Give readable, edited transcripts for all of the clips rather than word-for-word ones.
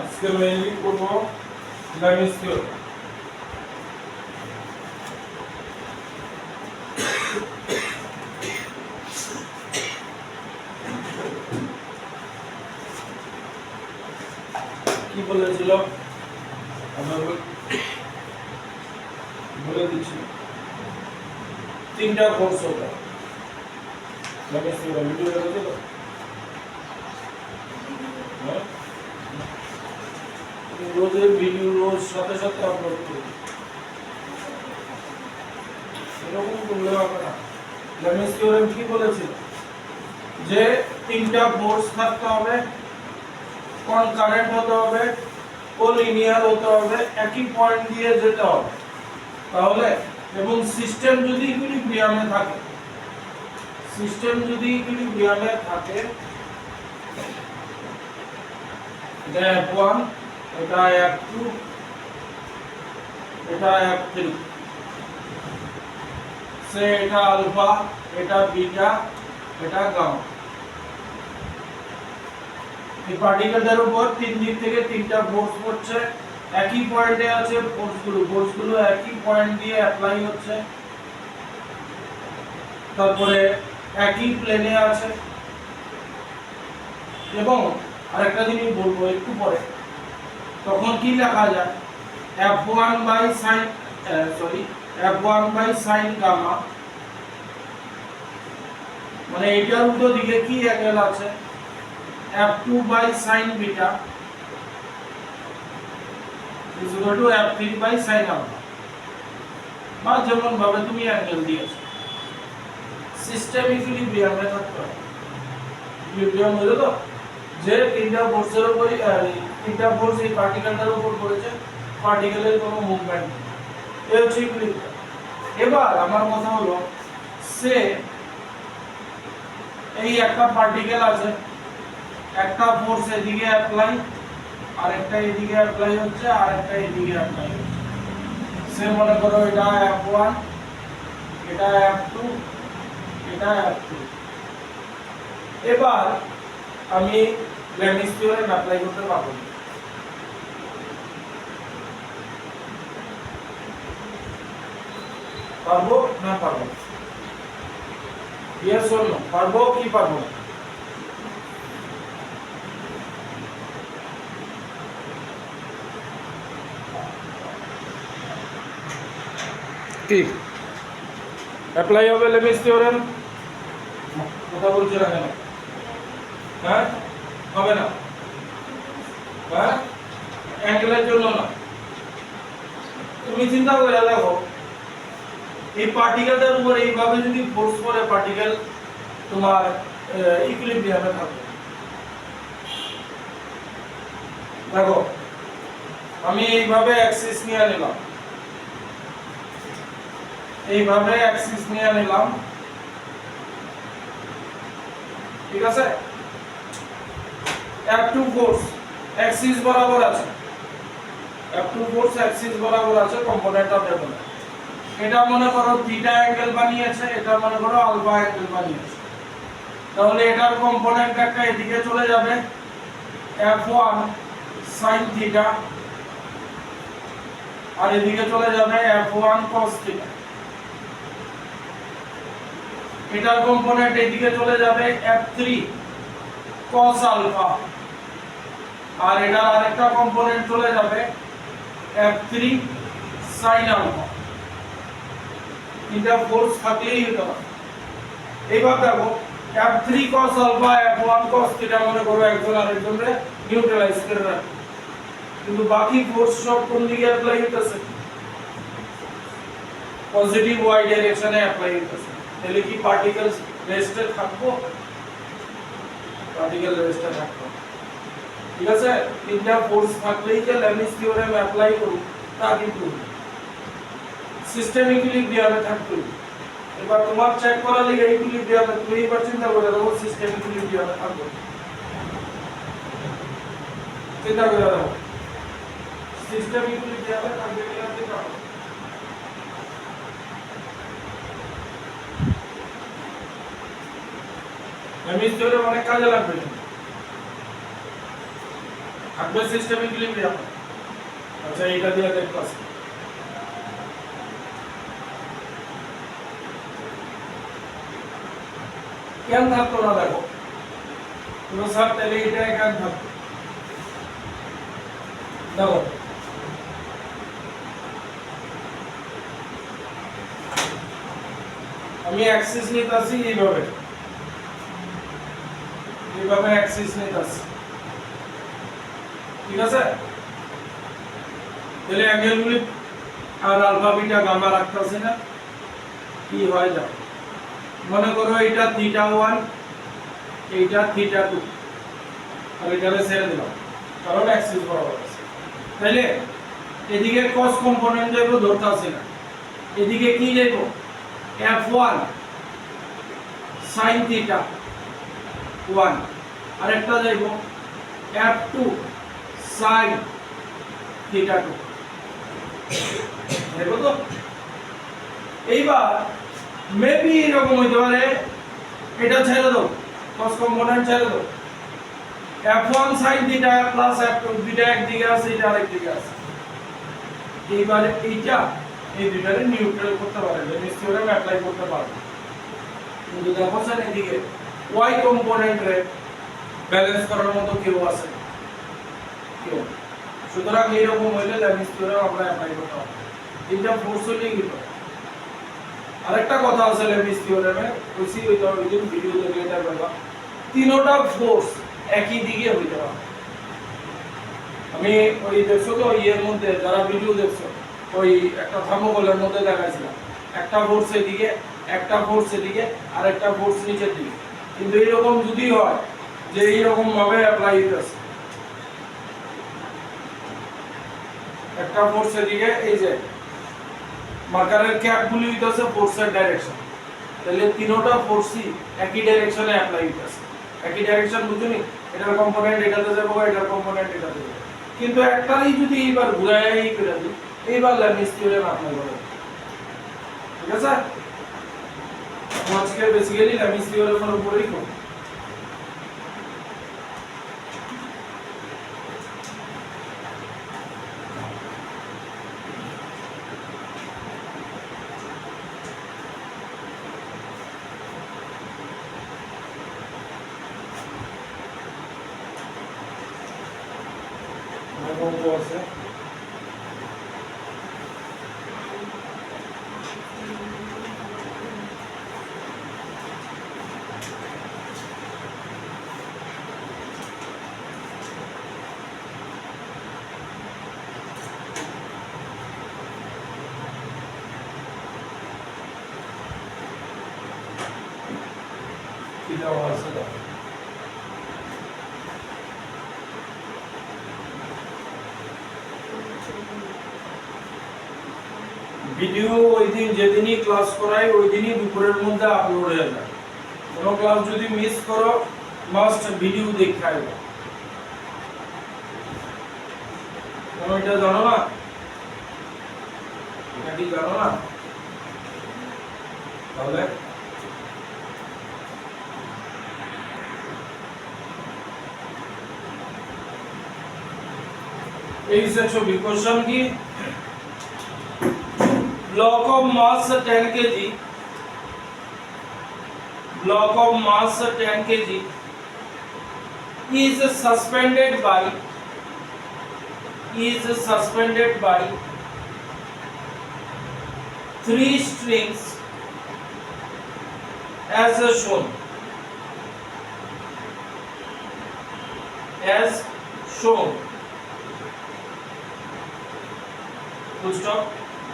আজকে মেইনলি করব লামিস থিওরেম। কি বলেছিল আমরা বলে দিচ্ছি, তিনটা কোর্স হবে লামিস থিওরেম। ভিডিও দেখেছো তো? হ্যাঁ, রোজের ভিডিও রোজ সাথে সাথে আপলোড করি, এরকম করলে হবে না। লামিস থিওরেম কি বলেছিল যে তিনটা ফোর্স থাকতে হবে, কনকারেন্ট হতে হবে, কোলিনিয়ার হতে হবে, একই পয়েন্ট দিয়ে যেতে হবে, তাহলে এবং সিস্টেম যদি ইকুইলিব্রিয়ামে থাকে, এটা F1, এটা F2, এটা F3, সে এটা আলফা, এটা বিটা, এটা গামা। এই পার্টিকেলটার উপর তিন দিক থেকে তিনটা ফোর্স পড়ছে, একই পয়েন্টে আছে ফোর্সগুলো একই পয়েন্ট দিয়ে অ্যাপ্লাই হচ্ছে, তারপরে একই প্লেনে আছে। এবং আরেকটা জিনিস বলবো একটু পরে, তখন কি লেখা যায়, F1 বাই সাইন গামা, মানে এটার উল্টো দিকে কি অ্যাঙ্গেল আছে, F2 by sine beta is equal to F3 by sine alpha, বা যেমন ভাবে তুমি অ্যাঙ্গেল দিয়েছো। সিস্টেম ইকুইলিব্রিয়ামে থাকতে হবে। ইকুইলিব্রিয়াম হলো তো যে তিনটা ফোর্সের উপর, তিনটা ফোর্স এই পার্টিকেলটার উপর পড়েছে, পার্টিকেলের কোনো মুভমেন্ট নেই, এই হচ্ছে ইকুইলিব্রিয়াম। এবার আমার কথা হলো, সে এই একটা পার্টিকেল আছে, একটা ফোর্স এদিকে অ্যাপ্লাই, আর একটা এদিকে অ্যাপ্লাই হচ্ছে, আর একটা এদিকে অ্যাপ্লাই হচ্ছে। সে মনে করো এটা F1, এটা F2, এটা F3। এবার আমি লামিস থিওরেম অ্যাপ্লাই করতে পারবো, পারবো না পারবো? ইয়েস অর নো, পারবো কি পারবো না? কি অ্যাপ্লাই হবে লামিস থিওরেম? কথা বলছো না কেন? হ্যাঁ, হবে না? হ্যাঁ, অ্যাঙ্গেলের জন্য না। তুমি চিন্তা করে দেখো, এই পার্টিকেলটার উপর এইভাবে যদি ফোর্স করে পার্টিকেল তোমার ইকুইলিব্রিয়ামে থাকবে। দেখো আমি এইভাবে অ্যাক্সিস নিয়ে নিলাম, এইভাবে অ্যাক্সিস নিয়ে নিলাম, ঠিক আছে? F2 ফোর্স অ্যাক্সিস বরাবর আছে, F2 ফোর্স অ্যাক্সিস বরাবর আছে, কম্পোনেন্ট অফ ডেভেলপ। এটা মনে করো থিটা অ্যাঙ্গেল বানিয়েছে, এটা মনে করো আলফা অ্যাঙ্গেল বানিয়েছে, তাহলে এটার কম্পোনেন্ট একটা এদিকে চলে যাবে F1 sin থিটা, আর এদিকে চলে যাবে F1 cos থিটা। এটার কম্পোনেন্ট এদিকে চলে যাবে F3 cos আলফা, আর এটার আরেকটা কম্পোনেন্ট চলে যাবে F3 sin আলফা। এটা ফোর্স থাকলেই হতে পারে। এইবার দেখো F3 cos alpha, F1 cos theta মনে করো একজন আরেকজনকে নিউট্রালাইজ করে রাখে, কিন্তু বাকি ফোর্স সব কোন দিকে অ্যাপ্লাই হতেছে? পজিটিভ ওয়াই ডাইরেকশনে অ্যাপ্লাই হতেছে। তাহলে কি পার্টিকেলস রেস্টে থাকবো? পার্টিকেল রেস্টে থাকবো, ঠিক আছে? তিনটা ফোর্স থাকলেই যে লামিস থিওরেম অ্যাপ্লাই করব তা কিন্তু সিস্টেম ইকুইলিব্রিয়ামে থাকতে হবে। এবার তোমার চেক করা লাগে ইকুইলিব্রিয়ামে, তুমি এবার চিন্তা করে দেখো সিস্টেম ইকুইলিব্রিয়ামে থাকবে, চিন্তা করে দেখো সিস্টেম ইকুইলিব্রিয়ামে থাকবে কিনা চিন্তা করো। লামিস থিওরেম অনেক কাজে লাগবে। থাকবে সিস্টেম ইকুইলিব্রিয়াম। আচ্ছা এটা দিয়ে দেখো কেন থাকতো না, দেখো তো স্যার তাহলে এটা কেন থাকতো, দেখো আমি অ্যাক্সিস নিতেছি এইভাবে, এইভাবে অ্যাক্সিস নিতেছি, ঠিক আছে? তাহলে অ্যাঙ্গেলগুলি আর আলফা বিটা গামা রাখতেছি না, কি হয় যাও মনে করো এটা থিটা 1 এইটা থিটা 2 আর এটারে ছেড়ে দিলাম কারণ অ্যাক্সিস বরাবর আছে। তাহলে এদিকে cos কম্পোনেন্ট যাইবো ধরতাছি না, এদিকে কি যাইবো f1 sin থিটা 1 আর একটা যাইবো f2 sin থিটা 2 দেখো তো। এইবার মেবি এরকম হইতে পারে, এটা ছেড়ে দাও cos কম্পোনেন্ট ছেড়ে দাও, f1 sin theta plus f2 দুইটা একদিকে আছে এটা আরেকদিকে আছে। এইবার এইটা এই দুইটারে নিউট্রাল করতে পারে, লেমিস থিওরেম অ্যাপ্লাই করতে পারে। কিন্তু দেখো স্যার এদিকে y কম্পোনেন্ট রে ব্যালেন্স করার মতো কেউ আছে কেউ, সুতরাং এইরকম হইলে লেমিস থিওরেম আমরা অ্যাপ্লাই করতে পারি। এটা ফোর্স হইলে কি হয় আরেকটা কথা আছে লেমিস থিওরেমে, ওইসি ওই দিন ভিডিও দেখে এটা বলবা, তিনটা ফোর্স একই দিকে হইতে পারে। আমি ওই দেখছো তো এর মধ্যে যারা ভিডিও দেখছো ওই একটা থার্মোকলের মধ্যে দেখাইছিলাম, একটা ফোর্স এদিকে একটা ফোর্স এদিকে আর একটা ফোর্স নিচের দিকে। কিন্তু এইরকম যদি হয় যে এইরকম ভাবে অ্যাপ্লাই হইতেছে, একটা ফোর্স এদিকে এই যে মার্কারের ক্যাপগুলি হইতেছে ফোর্সের ডাইরেকশন, তাহলে তিনটা ফোর্সই একই ডাইরেকশনে অ্যাপ্লাই হইতেছে। একই ডাইরেকশন বুঝুনি, এটার কম্পোনেন্ট এটাতে যাবো এটার কম্পোনেন্ট এটাতে যাবে, কিন্তু একটারই যদি এইবার ঘুরাই করে দিই এইবার লেমিস থিওরেম অ্যাপ্লাই করব, ঠিক আছে? আজকে বেসিক্যালি লেমিস থিওরেমের উপরেই করব। আছে কি দেওয়া আছে দাও। ভিডিও ওই দিন যেদিনই ক্লাস করাই ওই দিনই দুপুরের মধ্যে আপলোড হয়ে যায়। কোনো ক্লাস যদি মিস করো মাস্ট ভিডিও দেখাইবা। তুমি এটা জানো না? এটা কি জানো না? তাহলে এই ছবি কোশ্চেন কি, block of mass 10 kg, block of mass 10 kg is suspended by 3 strings as shown, full stop.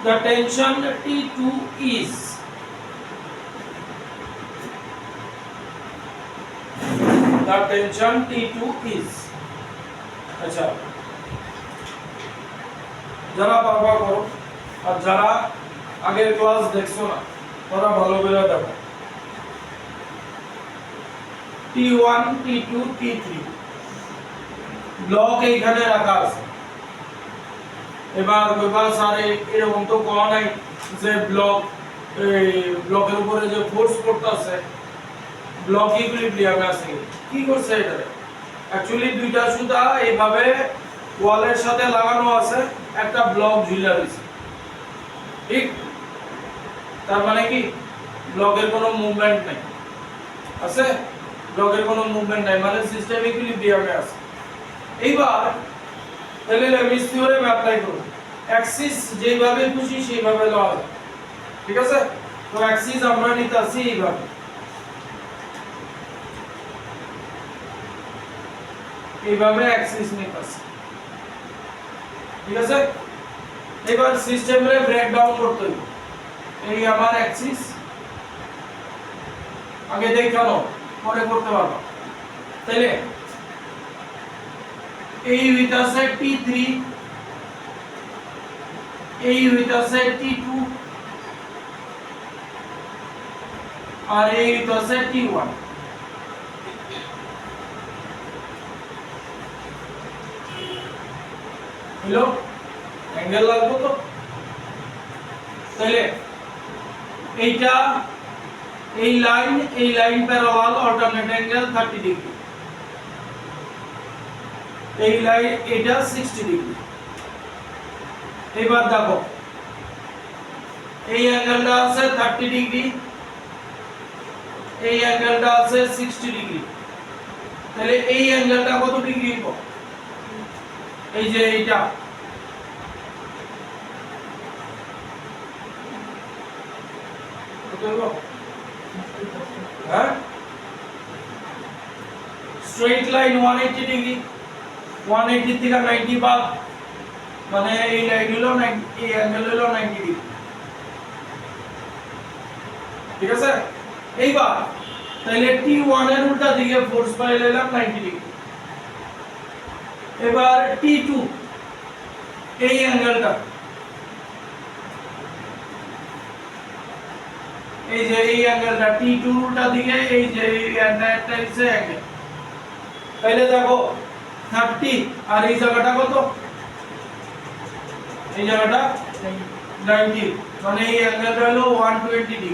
The tension T2 is আচ্ছা যারা বারবার করো আর যারা আগের ক্লাস দেখছো না তারা ভালো করে দেখো। T1 T2 T3 ব্লক এইখানে রাখা আছে। এবার কইবা স্যার এরকম তো কোয়া নাই যে ব্লকের উপরে যে ফোর্স করতেছে ব্লক ইকুইলিব্রিয়ামে আছে, কি করছে এটা অ্যাকচুয়ালি দুইটা সুতা এইভাবে ওয়ালের সাথে লাগানো আছে, একটা ব্লক ঝুলা রয়েছে, ঠিক? তার মানে কি ব্লকের কোনো মুভমেন্ট নাই, আছে? ব্লকের কোনো মুভমেন্ট নাই, মানে সিস্টেম ইকুইলিব্রিয়ামে আছে। এইবার তাহলে লেভিস থিওরেম অ্যাপ্লাই করব। অ্যাক্সিস যেভাবে খুশি সেইভাবে লওয়া যায়, ঠিক আছে? তো অ্যাক্সিস আমরা নিতাছি এইভাবে, এইভাবে অ্যাক্সিস নিতাছি, ঠিক আছে? এবার সিস্টেমে ব্রেকডাউন করতে হবে। এই আমার অ্যাক্সিস, আগে দেখানো পরে করতে পারবো। তাহলে এই হইতাছে T3, এই হইতাছে T2, আর এই হইতাছে T1। হলো অ্যাঙ্গেল লাগবে তো। তাহলে এইটা এই line parallel alternate angle 30 degree, এই লাইন এটা 60 ডিগ্রি। এবার দেখো এই অ্যাঙ্গেলটা আছে 30 ডিগ্রি, এই অ্যাঙ্গেলটা আছে 60 ডিগ্রি। তাহলে এই অ্যাঙ্গেলটা কত ডিগ্রি হবে? এই যে এইটা, কত হলো? হ্যাঁ, স্ট্রেইট লাইন 180 ডিগ্রি, 180 থেকে 90 বাদ, মানে এই লাইন হলো 90, এই অ্যাঙ্গেল হলো 90 ডিগ্রি, ঠিক আছে? এইবার তাহলে T1 এর উল্টা দিকে ফোর্স পাইলাম 90 ডিগ্রি। এবার T2 এই অ্যাঙ্গেলটা, এই যে এই অ্যাঙ্গেলটা T2 এর উল্টা দিকে, এই যে এই অ্যাঙ্গেলটা হচ্ছে অ্যাঙ্গেল। তাহলে দেখো 30 আর এই জায়গাটা কত? এই জায়গাটা 90, মানে এই অ্যাঙ্গেলটা হলো 120 ডিগ্রি।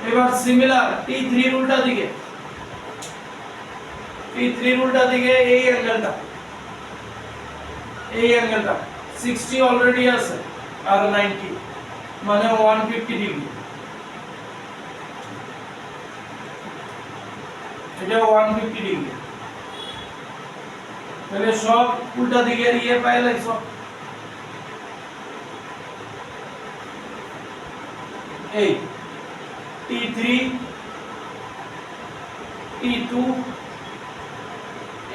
এবার সিমিলার T3 এর উল্টা দিকে, T3 এর উল্টা দিকে এই অ্যাঙ্গেলটা, এই অ্যাঙ্গেলটা 60 অলরেডি আছে আর 90, মানে 150 ডিগ্রি। এটা 150 ডিগ্রি। তাহলে সব উল্টা দিকে ইয়ে পাইলাই সব। এই T3, T2,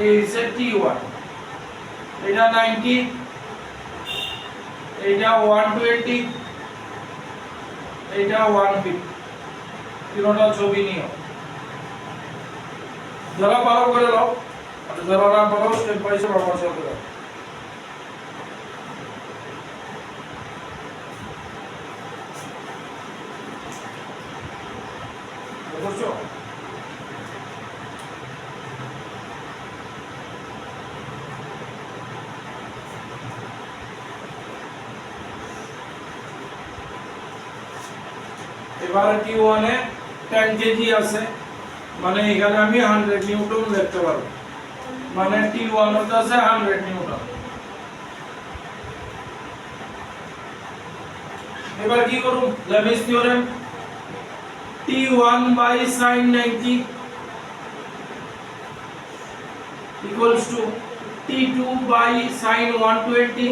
এই যে T1, এটা 90, এটা 120, এটা 150। তিনটা ছবি নিও, যারা পারো করে নাও, আর যারা না পারো স্টেপ বাই স্টেপ আমার সাথে দাও। বুঝছো? এবার T1 এ 10 কেজি আছে, মানে এখানে আমি 100 নিউটন লিখতে পারবো, মানে T1 হচ্ছে 100 নিউটন। এবার কি করব? লেভিস theorem, T1 by sin 90 equals to T2 by sin 120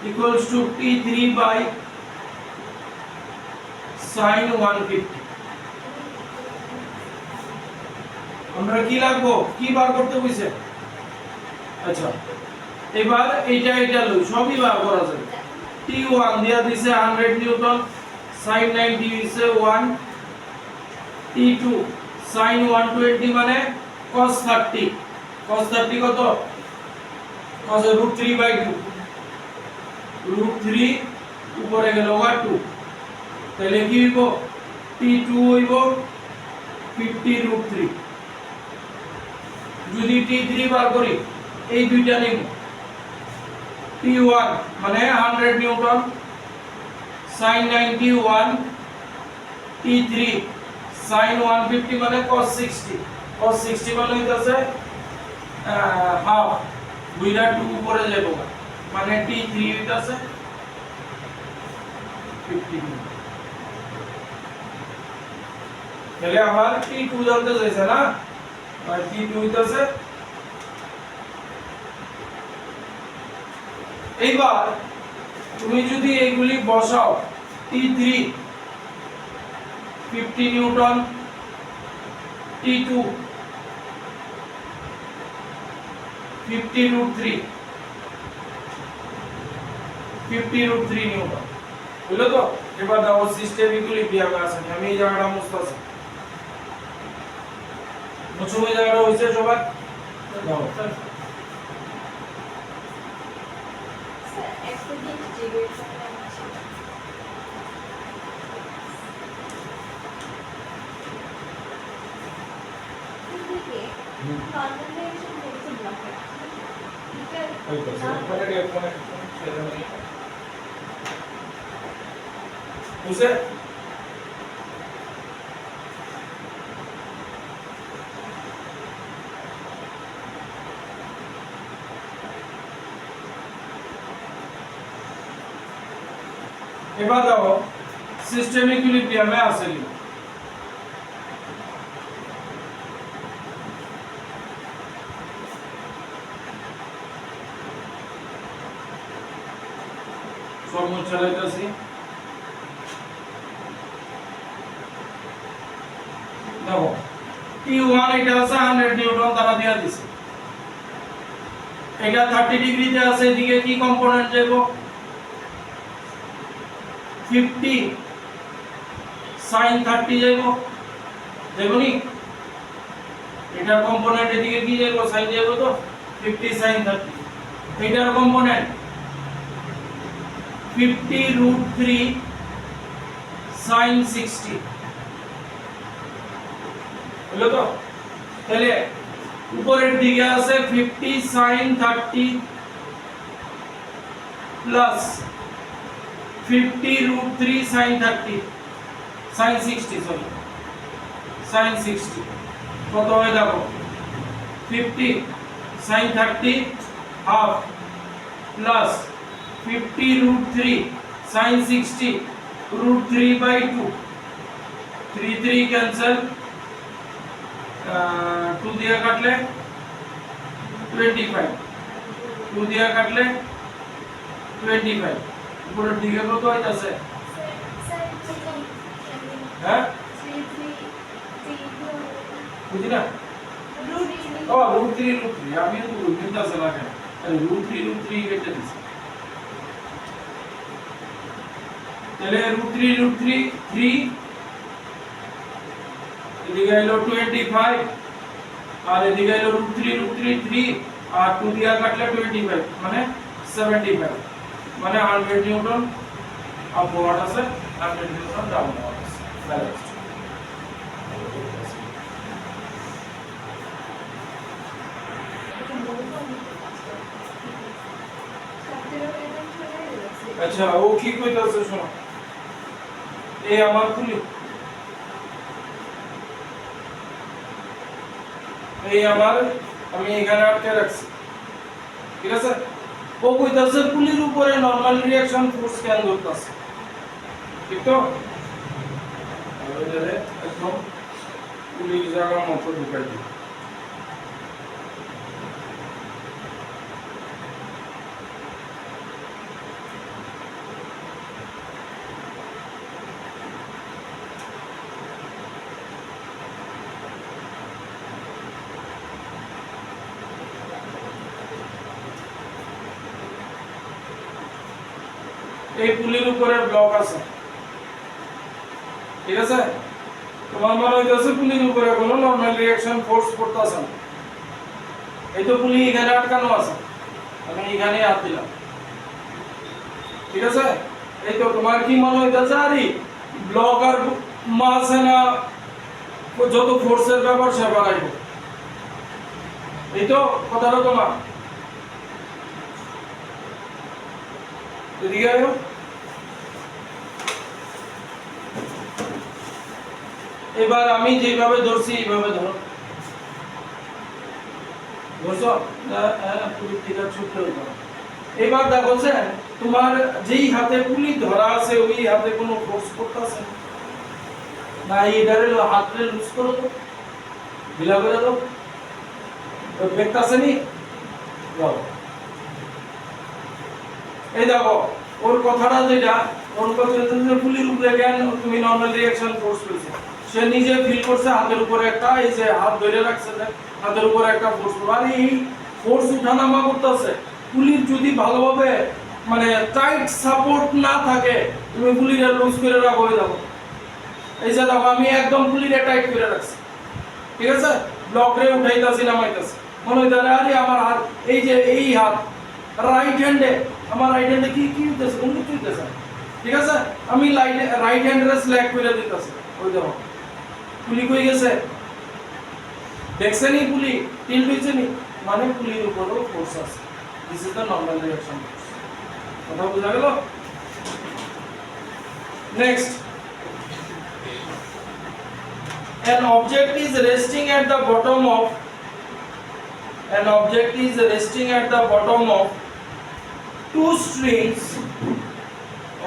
equals to T3 by sin 150। আমরা কি লাগবো, কি বার করতে কইছে? আচ্ছা, এবার এটা লই, সবই বার করা যাবে। T1 দিয়া দিছে 100 নিউটন, sin 90 হইছে 1, T2 sin 120 মানে cos 30, cos 30 কত? cos √3/2, √3 উপরে গেল 2, তাহলে কি হইব? T2 হইব 50√3। যদি T3 বার করি, এই দুইটা নিব, T1 মানে 100 নিউটন, sin 90 1, T3 sin 150 মানে cos 60 cos 60 মানে হইতাছে হাফ দুইটা 2 উপরে যাব মানে t3 হইতাছে 50 তাহলে আমার t2 জানতে চাইছে না আর t2 হইতাছে এইবার তুমি যদি এইগুলি বসাও t3 50 নিউটন t2 50 √3 নিউটন বুঝলো তো এবার দাও সিস্টেম ইকুইলিব্রিয়ামে আছে আমি এই জায়গাটা মুছতাছি মুছো এই জায়গাটা হইছে সবার দাও স্যার একটা দিন জিজ্ঞেস করলাম ছিল থেকে কনভেনশন করতে ব্লকে বুঝছে এবার দাও সিস্টেম ইকুইলিব্রিয়ামে আছে কি ফর্মুলা চালাইতেছি দেখো T1 এটা আছে 100 নিউটন দ্বারা দেয়া দিছে এটা 30 ডিগ্রিতে আছে এদিকে কি কম্পোনেন্ট যাইবো 50 sin 30 যাইবো যাইবনি এটার কম্পোনেন্ট এদিকে কি যাইবো sin যাইবো তো 50 sin 30 এটার কম্পোনেন্ট 50 √3 sin 60 হলো তো তাহলে উপরের দিকে আছে 50 sin 30 plus 50 √3 sin 30 sin 60 sorry sin 60 কত হয় দেখো 50 sin 30 half plus 50 √3 sin 60 √3/2 3 cancel 2 दिया काटले 25 2 दिया काटले 25 উপরের দিকে কত হইতাছে স্যার হ্যাঁ 3 বুঝি না ও √3 আমি তো বুঝতাছে না কেন √3 কেটে দিছি তাহলে √3 3 এদিকে হলো 25 আর এদিকে হলো √3 3 আর 2 দিয়া কাটলে 25 মানে 75 মানে 100 নিউটন আপওয়ার্ড আছে 100 নিউটন ডাউনওয়ার্ড আছে ব্যালেন্সড আচ্ছা ও কি কইতাছে শোনো এই আমার খুলি এই আমার আমি এখানে আটকে রাখছি ঠিক আছে ও কইতাছে পুলির উপরে নরমাল রিঅ্যাকশন ফোর্স কেন করতেছে ঠিক তো এবারে একদম পুলির জায়গা মতো ঢুকাই দিই এই পুলির উপরে ব্লক আছে ঠিক আছে তোমার মনে হইতাছে পুলির উপরে কোনো নরমাল রিঅ্যাকশন ফোর্স করতেছে না এই তো পুলি এখানে আটকানো আছে আমি এখানে হাত দিলাম ঠিক আছে এই তো তোমার কি মনে হইতাছে আরে ব্লক আর মাস না যত ফোর্সের ব্যাপার সে বাড়াইবো এই তো কথাটা তোমার এদিকে আয়ো এবার আমি যেভাবে ধরছি এইভাবে ধরো, বুঝছো? পুলি থেকে ছুটতে হইতো না। এবার দেখো স্যার, তোমার যেই হাতে পুলি ধরা আছে ওই হাতে কোনো ফোর্স করতেছে না, এটারে হাতরে লুজ করো তো, ঢিলা করে দাও, দেখতেছে নি? যাও। এই দেখো ওর কথাটা যেটা, ওর কথা যে পুলির উপরে জ্ঞান তুমি নরমাল রিঅ্যাকশন ফোর্স পেয়েছে, সে নিজে ফিল করছে হাতের উপরে একটা, এই যে হাত ধরে রাখছে হাতের উপরে একটা ফোর্স, আর এই ফোর্স উঠানামা করতেছে। পুলির যদি ভালোভাবে মানে টাইট সাপোর্ট না থাকে, তুমি পুলিরে লুজ করে রাখো, হয়ে যাবো। এই যে দেখো আমি একদম পুলিরে টাইট করে রাখছি, ঠিক আছে? ব্লক রে উঠাইতাছি নামাইতাছি, মনে হইতাছে আরে আমার হাত, এই যে এই হাত রাইট হ্যান্ডে, আমার রাইট হ্যান্ডে কি কি হইতাছে, কোন কিছু হইতাছে, ঠিক আছে? আমি রাইট হ্যান্ডে স্ল্যাক করে দিতাছি, ওই দেখো পুলি কই গেছে, দেখছেনই পুলি টিল্ট হইছে নি, মানে পুলির উপরও ফোর্স আছে। This is the normal reaction force. কথা বুঝা গেল? Next, an object is resting at the bottom of two strings.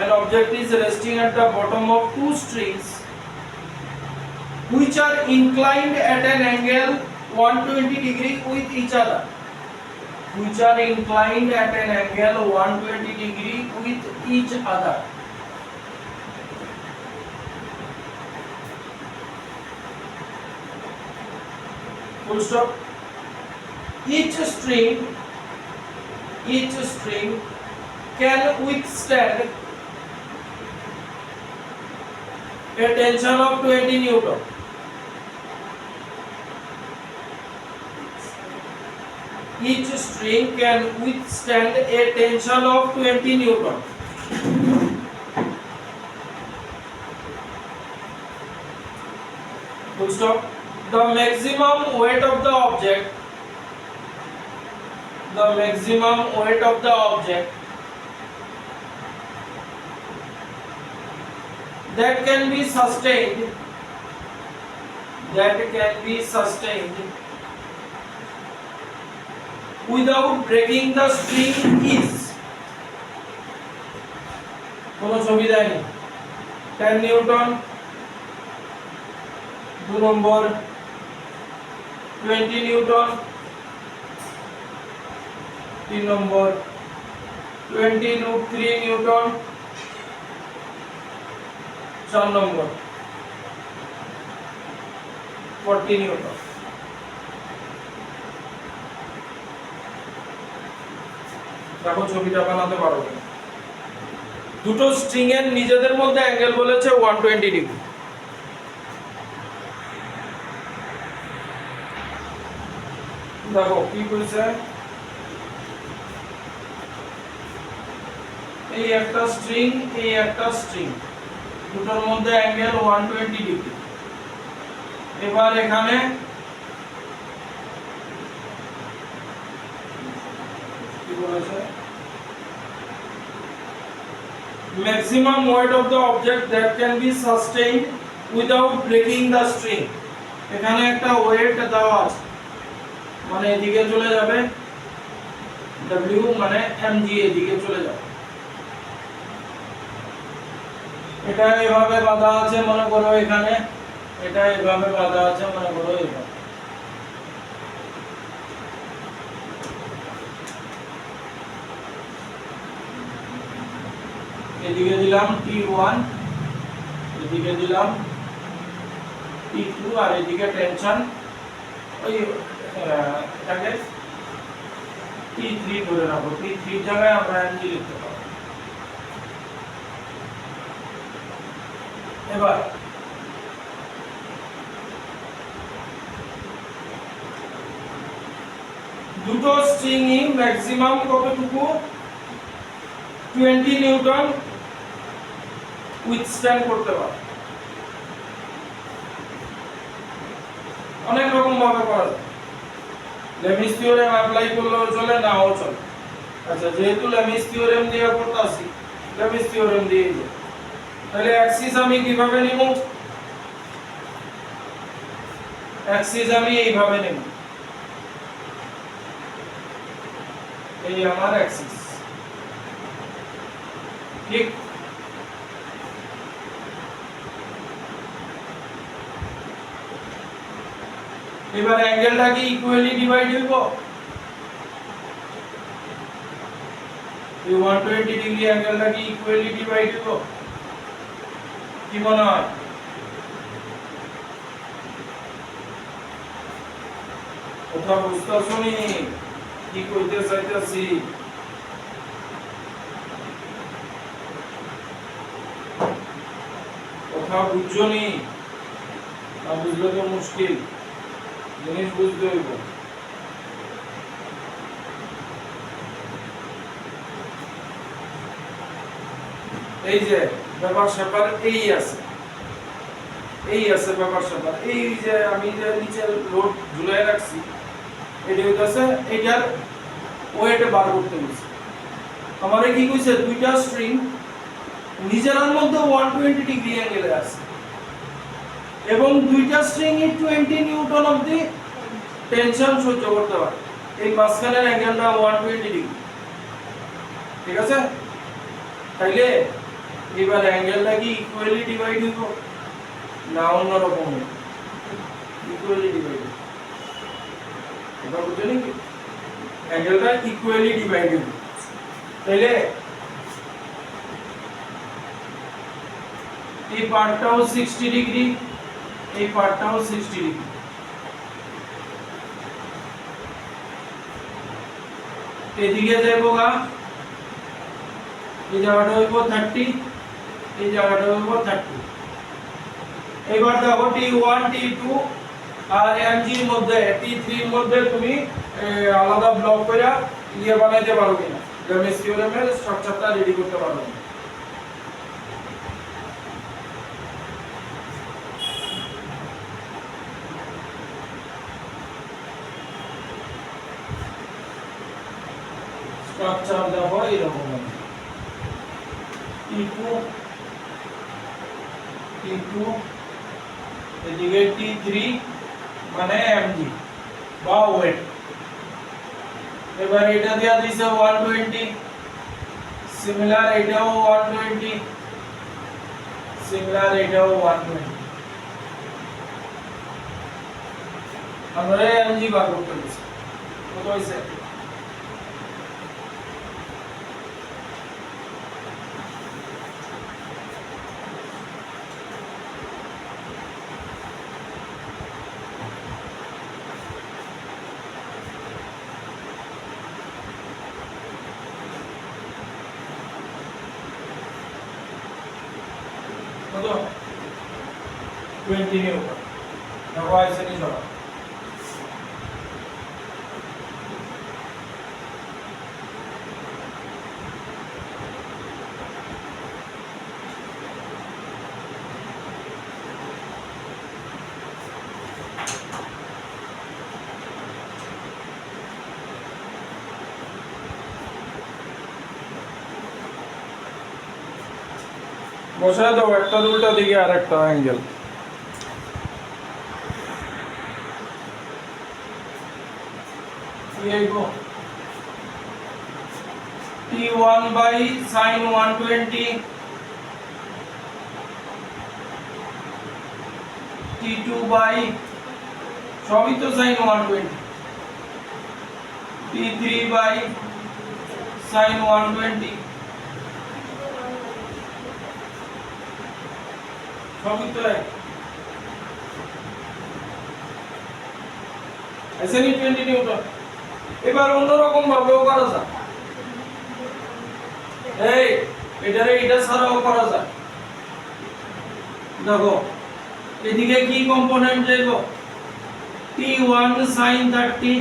An object is resting at the bottom of two strings which are inclined at an angle 120 degree with each other. Which are inclined at an angle 120 degree with each other. Full stop. Each string can withstand a tension of 20 Newton. Each string can withstand a tension of 20 Newton. Full stop. The maximum weight of the object that can be sustained without breaking the string is, কোনো ছবি দেয়নি, 10 Newton, 2 নম্বর 20 Newton, 3 নম্বর 20√3 Newton, 4 নম্বর 40 Newton. দেখো ছবিটা বানাতে পারো কিনা। দুটো string এর নিজেদের মধ্যে অ্যাঙ্গেল বলেছে 120 ডিগ্রি। দেখো কি কইছে, এই একটা স্ট্রিং, এই একটা স্ট্রিং, দুটোর মধ্যে অ্যাঙ্গেল 120 ডিগ্রি। এবার এখানে কি বলেছে, maximum weight of the object that can be sustained without breaking the string। এখানে একটা ওয়েট দেওয়া আছে, মানে এদিকে চলে যাবে w, মানে mg এদিকে চলে যাবে। এটা এভাবে বাঁধা আছে মনে করো এখানে, এটা এভাবে বাঁধা আছে মনে করো এভাবে। এদিকে দিলাম T1, এদিকে দিলাম T2, আর এদিকে টেনশন ওই এটাকে T3 ধরে রাখো। T3 জায়গায় আমরা mg লিখতে পারবো। এবার দুটো স্ট্রিংই ম্যাক্সিমাম কতটুকু 20 নিউটন উইথস্ট্যান্ড করতে পারে। অনেক রকম ভাবে করা যায়, লেমিস থিওরেম অ্যাপ্লাই করলেও চলে, নাও চলে। আচ্ছা, যেহেতু লেমিস থিওরেম দিয়ে করতেছি, লেমিস থিওরেম দিয়ে দিই। তাহলে অ্যাক্সিস আমি কিভাবে নিব, অ্যাক্সিস আমি এইভাবে নেব, এই আমার অ্যাক্সিস, ঠিক। এবার অ্যাঙ্গেলটা কি ইকুয়ালি ডিভাইড হইব? এই 120 ডিগ্রি অ্যাঙ্গেলটা কি ইকুয়ালি ডিভাইড হইব? কি মনে হয়? কথা বুঝতেছো নি কি কইতে চাইতাছি? কথা বুঝছো নি? না বুঝলে তো মুশকিল, জিনিস বুঝতে হইব। এই যে ব্যাপার স্যাপার এই আছে, এই আছে ব্যাপার স্যাপার, এই যে আমি যে নিচে লোড ঝুলাই রাখছি এটা হইতাছে এটার ওয়েটে বার করতে হইছে। আমারে কি কইছে দুইটা স্ট্রিং নিজেরার মধ্যে 120 ডিগ্রি অ্যাঙ্গেলে আছে এবং দুইটা স্ট্রিং 20 নিউটন অবধি টেনশন সহ্য করতে পারে। এই মাঝখানের অ্যাঙ্গেলটা 120 ডিগ্রি, ঠিক আছে? তাইলে এবার অ্যাঙ্গেলটা কি ইকুয়ালি ডিভাইড হইব না অন্যরকম ইকুয়ালি ডিভাইড? এটা বুঝছো নাকি? অ্যাঙ্গেলটা ইকুয়ালি ডিভাইড হইব। তাইলে এই পার্টটাও 60 ডিগ্রি, এই পার্টটাও 60 ডিগ্রি। এদিকে যাইবো গা, এই জায়গাটা হইব 30, এই জায়গাটা হইব 30। এবার দেখো T1 T2 আর mg এর মধ্যে T3 এর মধ্যে তুমি আলাদা ব্লক করে ইয়ে বানাইতে পারো কিনা, লেমস থিওরেমের স্ট্রাকচারটা রেডি করতে পারো কিনা। স্ট্রাকচার দেখো এরকম হবে T2 এদিকে T3 মানে mg বা ওয়েট। এবার এটা দেয়া দিছে 120, সিমিলার এটাও 120, সিমিলার এটাও 120। আমরা mg বার করতে দিছি, কত হইছে? কত? 20 নিউটন। দেখো আইসে নি জমা। বসায় দাও একটা উল্টা দিকে আর একটা angle. T1 by sin 120, T2 by সবই তো sin 120, T3 by sin 120, সবই তো এক। ऐसे नहीं 20 নিউটন। এবার অন্যরকম ভাবেও করা যায়, এই এটারে এটা ছাড়াও করা যায়। দেখো এদিকে কি কম্পোনেন্ট যাইব? T1 sin 30,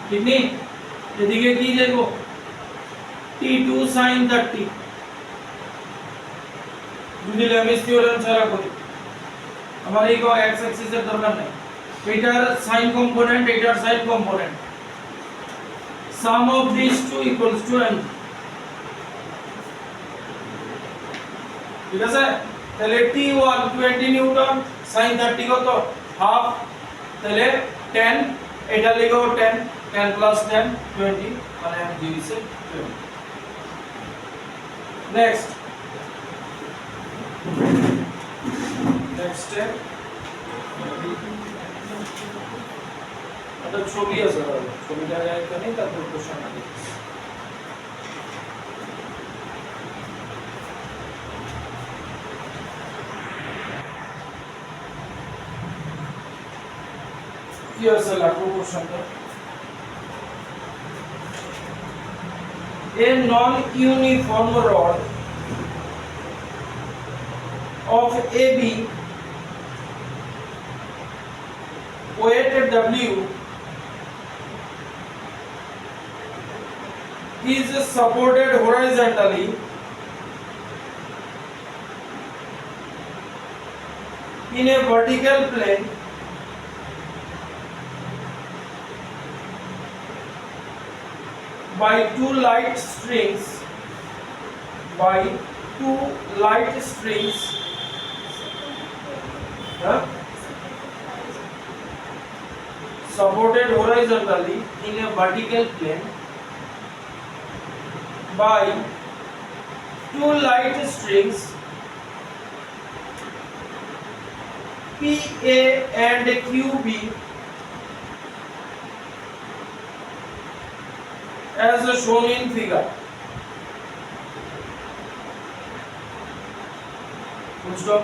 ঠিক নেই? এদিকে কি যাইব? T2 sin 30। যদি লেমস থিওরেম ছাড়া করি, আমার এই x অ্যাক্সিস এর দরকার নাই, এটার সাইন কম্পোনেন্ট এটার sine component, sum of these two equals to m, ঠিক আছে? তাহলে T1 20 নিউটন, sin 30 কত হাফ, তাহলে 10, এটা লিখো 10, 10 প্লাস 10 20, মানে আমি দিয়েছি 20। নেক্সট স্টেপ, এটা ছবি আছে, ছবিটা এখানে, তারপর কোশ্চেন আছে। কি আছে লাগো কোশ্চেনটা? A non-uniform rod of AB weight W is supported horizontally in a vertical plane by two light strings supported horizontally in a vertical plane by two light strings PA and QB as shown in figure. Full stop.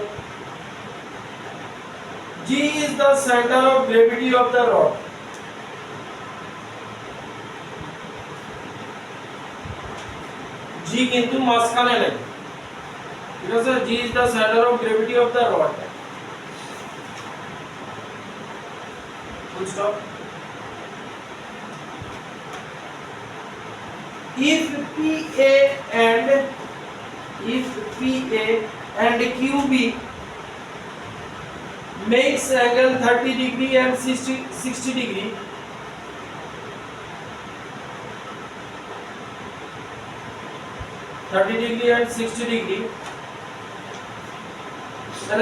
G is the center of gravity of the rod. G কিন্তু মাঝখানে নেই, ঠিক আছে? G is the center of gravity of the rod. Full stop. If PA and QB makes angle 30 degree and 60 degree,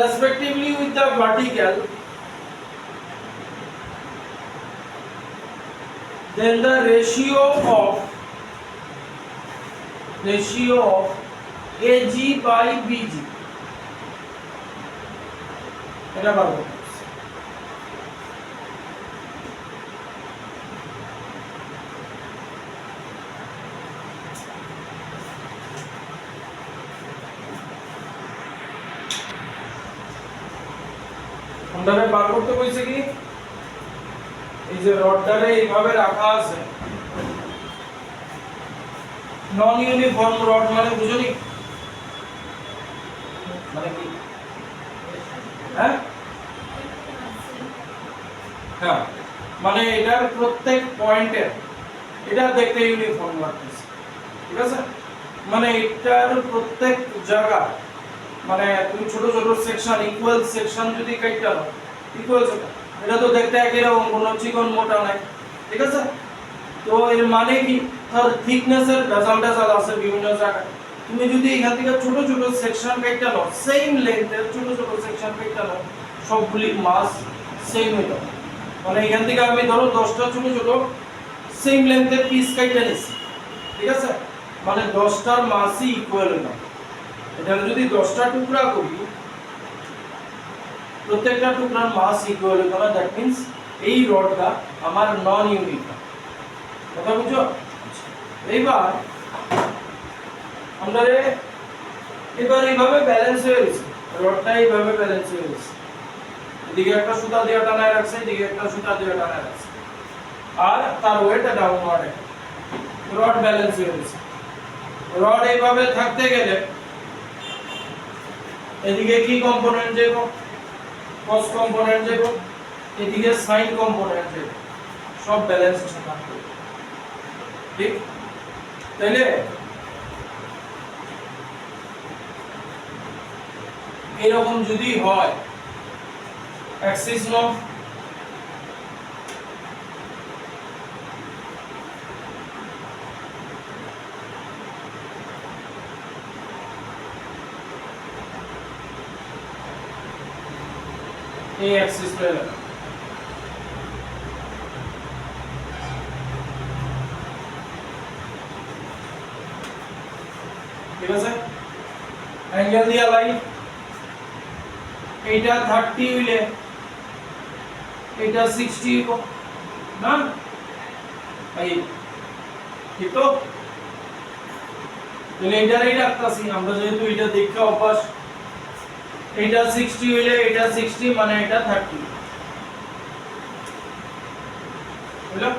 respectively with the vertical, then the ratio of AG by BG, এটা পাবো। আমরা বার করতে কইছে কি, এই যে রডটারে এইভাবে রাখা আছে, নন ইউনিফর্ম রড মানে বুঝুনি, মানে কি? হ্যাঁ, মানে এটার প্রত্যেক পয়েন্টের এটা দেখতে ইউনিফর্ম লাগতেছে, ঠিক আছে? মানে এটার প্রত্যেক জায়গা, মানে তুমি ছোট ছোট সেকশন, ইকুয়াল সেকশন যদি কাটতে নাও, ইকুয়াল সেকশন, এটা তো দেখতে একই রকম, কোনো চিকন মোটা নাই, ঠিক আছে? তো এর মানে কি, তার থিকনেসের ভেজাল আছে বিভিন্ন জায়গায়। তুমি যদি এখান থেকে ছোট ছোট সেকশন কাটতে নাও, সেম লেন্থের ছোট ছোট সেকশন কাটতে নাও, সবগুলির মাস সেম হয়ে যাবে। মানে এখান থেকে আমি ধরো 10টা ছোট ছোট সেম লেন্থের পিস কাটতে নিছি, ঠিক আছে? মানে 10টার মাসই ইকুয়াল হয়ে যাবে। এটা যদি 10টা টুকরা করি, প্রত্যেকটা টুকরার মাস ইকুয়াল হয়ে যাবে, দ্যাট মিন্স এই রডটা আমার নন ইউনিফর্ম। কথা বুঝছো? এইবার আমরা এইভাবে ব্যালেন্স হয়ে গেছে, রডটা এইভাবে ব্যালেন্স হয়ে গেছে, এদিকে একটা সুতা দিয়ে টানায় রাখছে, এদিকে একটা সুতা দিয়ে টানায় রাখছে, আর তার ওয়েট ডাউনওয়ার্ড, রড ব্যালেন্স হয়ে গেছে। রড এইভাবে থাকতে গেলে এদিকে কি কম্পোনেন্ট যাব? কস কম্পোনেন্ট যাব, এদিকে সাইন কম্পোনেন্ট যাব, সব ব্যালেন্সড থাকবে, ঠিক? তাইলে এরকম যদি হয়, অ্যাক্সিস অফ এই অ্যাক্সিস হয়ে গেল। ঠিক আছে, অ্যাঙ্গেল দিয়া লাই, এইটা 30 হইলে এইটা 60 হইব না এই, ঠিক তো? তাহলে এইটারই রাখতাছি আমরা, যেহেতু এটা দেখা অভ্যাস। এইটা 60 হইলে এটা 60 মানে এটা 30 হলো।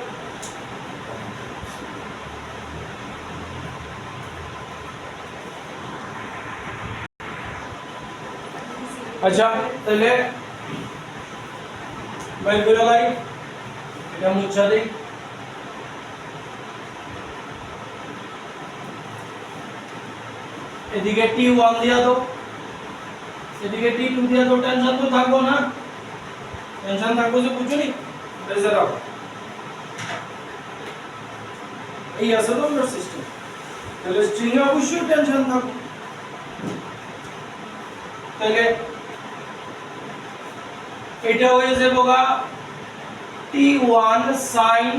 আচ্ছা তাহলে ভাই বেরোলাই, এটা মুছা দেই। এদিকে T1 দিয়া দাও, এদিকে T2 দিয়া দাও। টেনশন তো থাকবো না, টেনশন থাকবো যে বুঝুনি বেজে দাও। এই আছে তো আমার সিস্টেম, তাহলে স্ট্রিং এ অবশ্যই টেনশন থাকবে। তাহলে এটা হয়ে যাবে গা T1 sin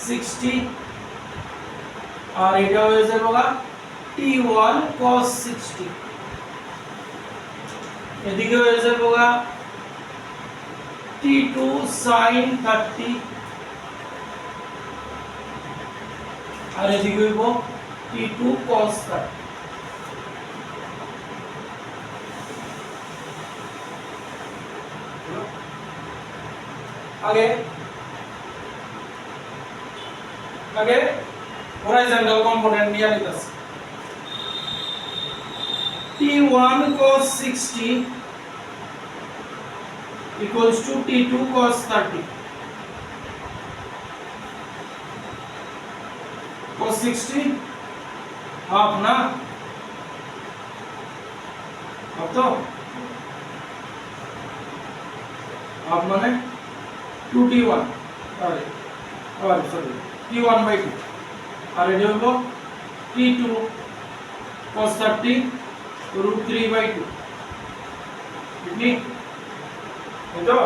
60 আর এটা হয়ে যাবে গা T1 cos 60। এদিকে হয়ে যাবে গা T2 sin 30 আর এদিকে হইব T2 cos 30। आगे आगे horizontal component নিয়ে নিতেছি। T1 cos 60 equals to T2 cos 30। cos 60 half ना, अब तो हाफ माने 2T1 अरे सॉरी T1/2 আর এটা হলো T2 cos 30 √3/2 ঠিক নি? এটা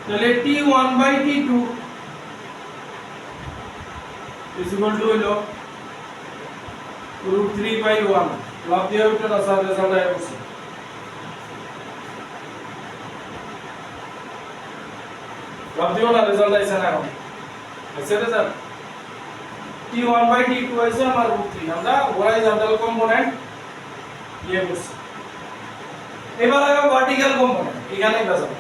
তাহলে T1/T2 is equal to হলো √3/1। লাভ দিয়ে ওটা না সাথে সাথে আসছে। লাভ দিও না, রেজাল্ট আইছে না এখন। আইছে রেজাল্ট T1/T2 আইছে আমার √3। আমরা হরাইজন্টাল কম্পোনেন্ট ইয়ে করছি। এবার আগে ভার্টিক্যাল কম্পোনেন্ট, এখানে ভেজাল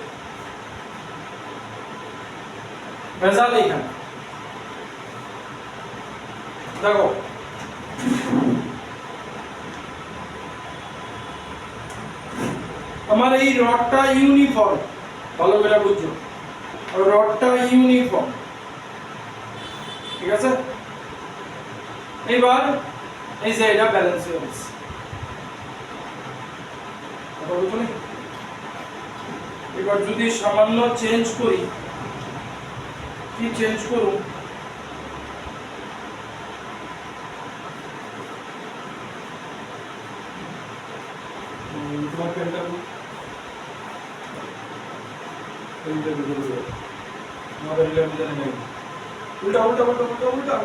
ভেজাল এখানে দেখো। আমার এই রডটা ইউনিফর্ম, ভালো করে বুঝছো, রডটা ইউনিফর্ম, ঠিক আছে? এবার এই যে এটা ব্যালেন্স হয়ে গেছে, এবার যদি সামান্য চেঞ্জ করি, কি চেঞ্জ করুন, তোমার পেনটা উল্টা উল্টা উল্টা উল্টা উল্টা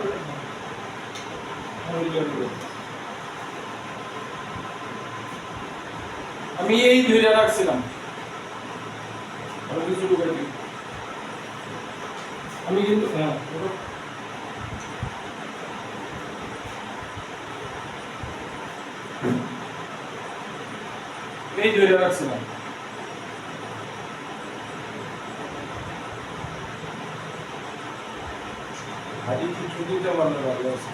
আমি এই ধরে রাখছিলাম, আমি কিন্তু এই ধরে রাখছিলাম। হাজি কি ছুটিতে ভালো ভালো আছে।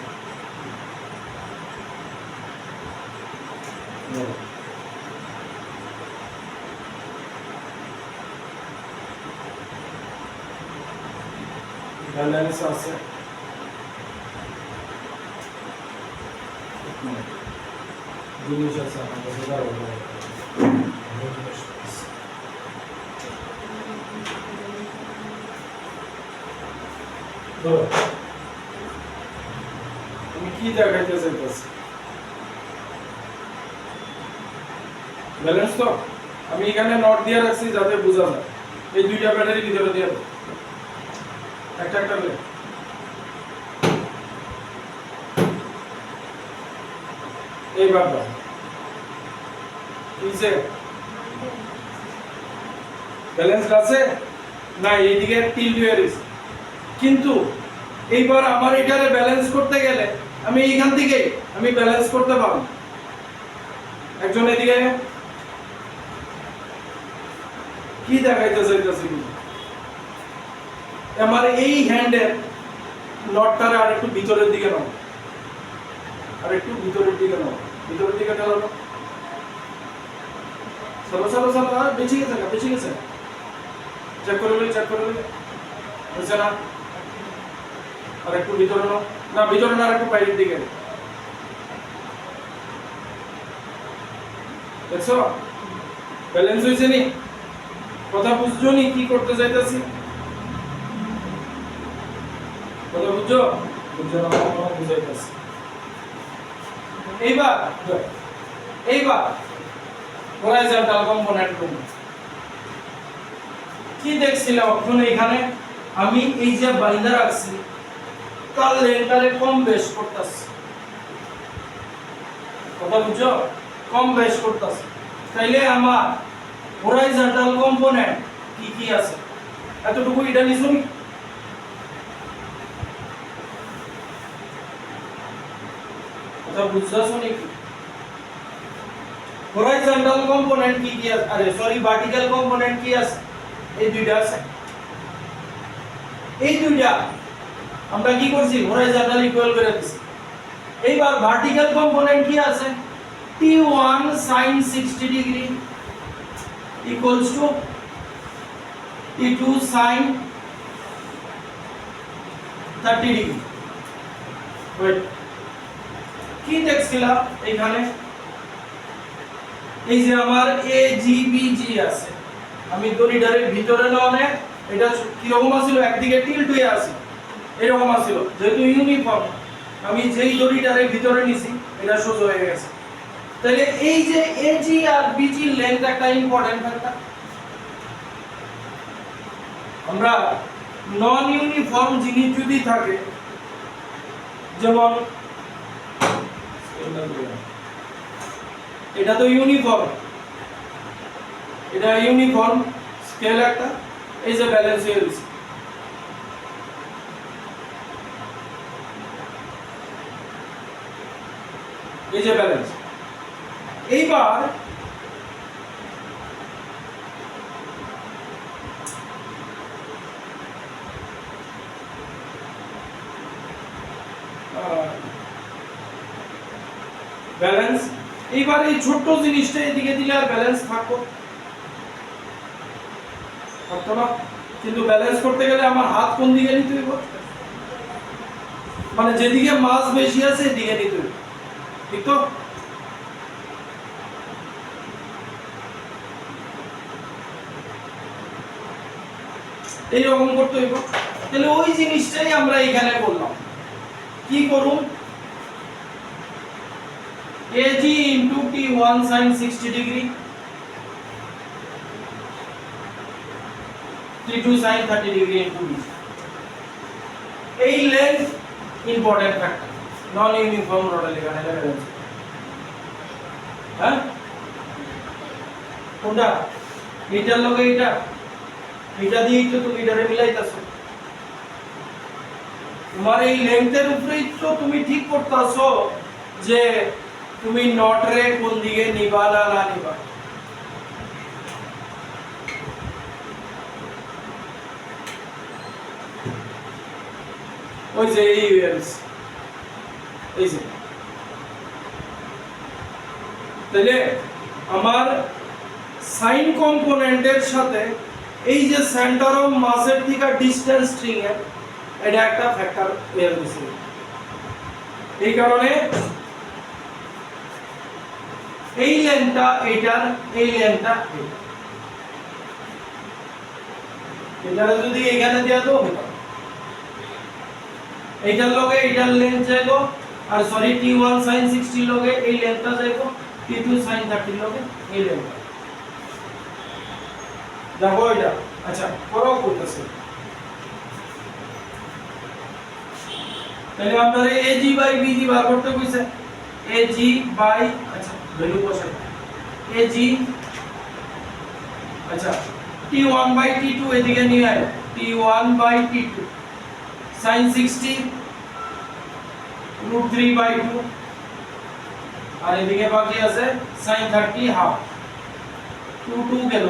ব্যালেন্স আছে, জিনিস আছে আমাদের ভালো ভালো। আমি কি দেখাইতে চাইতেছি, ব্যালেন্স তো আমি এখানে নট দিয়ে রাখছি যাতে বোঝা যায় এই দুইটা ব্যাটারি ভিতরে দিয়ে দাও একটা একটা করে এইবার দাও কিসে ব্যালেন্স আছে না এইদিকে টিল্ট হয়ে গেছে কিন্তু এইবার আমার এটারে ব্যালেন্স করতে গেলে আমি এইখান থেকে আমি ব্যালেন্স করতে পারবো একজন এদিকে কি দেখাইতে চাইতেছি আমার এই হ্যান্ডের নটটারে আর একটু ভিতরের দিকে নাও আর একটু ভিতরের দিকে নাও ভিতরের দিকে ঢালো চলো চলো চলো আর বেঁচে গেছে চেক করে বুঝছে না আর একটু ভিতরে নাও না ভিতরে না আর একটু বাইরের দিকে দেখছো ব্যালেন্স হয়েছে নি কথা বুঝছো নি কি করতে যাইতেছি কথা বুঝছো বুঝছো না আমার বুঝাইতেছি এইবার হরাইজন্টাল কম্পোনেন্ট কি দেখছিলাম এখন এখানে আমি এই যে বাইন্দা রাখছি তার লেন্থটারে কম বেশ করতেছি কথা বুঝছো কম বেশ করতেছি তাইলে আমার হরাইজন্টাল কম্পোনেন্ট কি কি আছে এতটুকু এটা নিছো নি কথা বুঝছাছো নি হরাইজন্টাল কম্পোনেন্ট কি কি আছে আরে সরি ভার্টিক্যাল কম্পোনেন্ট কি আছে এই দুইটা আছে এই দুইটা আমরা কি করছি হরাইজন্টাল ইকুয়াল করে দিছি এইবার ভার্টিক্যাল কম্পোনেন্ট কি আছে t1 sin 60 degree equals to t2 sin 30 degree wait কি দেখছিলাম এখানে এই যে আমার AGBG আছে আমি দড়িটারে ভিতরে নাওনে এটা কি রকম ছিল একদিকে টিল্ট হয়ে আছে এরকম ছিল যেহেতু ইউনিফর্ম আমি যেই দড়িটারে ভিতরে নিছি এটা সোজা হয়ে গেছে তাহলে এই যে AG আর BG লেন্থ একটা ইম্পর্টেন্ট ফ্যাক্টর আমরা নন ইউনিফর্ম জিনিস যদি থাকে যেমন এটা তো ইউনিফর্ম এটা ইউনিফর্ম স্কেল একটা এই যে ব্যালেন্স হয়ে গেছে এই যে ব্যালেন্স এইবার ব্যালেন্স এইবার এই ছোট্ট জিনিসটা এদিকে দিলে আর ব্যালেন্স থাকতো না কিন্তু ব্যালেন্স করতে গেলে আমার হাত কোন দিকে নিতে হইব মানে যেদিকে মাস বেশি আছে এদিকে নিতে হইব ঠিক তো এইরকম করতে হইব তাহলে ওই জিনিসটাই আমরা এখানে করলাম কি করুন AG into T1 sin 60 degree T2 sin 30 degree into B এই লেন্থ ইম্পর্টেন্ট ফ্যাক্টর নন ইউনিফর্ম রডের এখানে লেখা আছে হ্যাঁ কোনটা এটার লগে এটা দিয়েই তো তুমি এটারে মিলাইতাছো তোমার এই লেন্থের উপরেই তো তুমি ঠিক করতেছো যে তুমি নট রে কোন দিকে নিবা না নিবা ওই যে এই যে তাহলে আমার সাইন কম্পোনেন্টের সাথে এই যে সেন্টার অফ মাসের থেকে ডিসটেন্স স্ট্রিং এর এটা একটা ফ্যাক্টর এর দিছে এই কারণে এই লেন্থটা এটার এই লেন্থটা এটা যদি এখানে দেয়া তো হবে এইটার লগে এইটার লেন্থ যাইবো আর সরি T1 sin 60 লগে এই লেন্থটা যাইবো T2 sin 30 লগে এই লেখা দেখো এটা আচ্ছা করো করতেছে তাহলে আপনারা AG বাই BG বার করতে কইছে AG বাই আচ্ছা ভ্যালু বসাই AG আচ্ছা T1 বাই T2 এদিকে নিয়ে আয় T1 by T2 sin 60 √3 by 2 আর এদিকে বাকি আছে sin 30 হাফ 2 গেল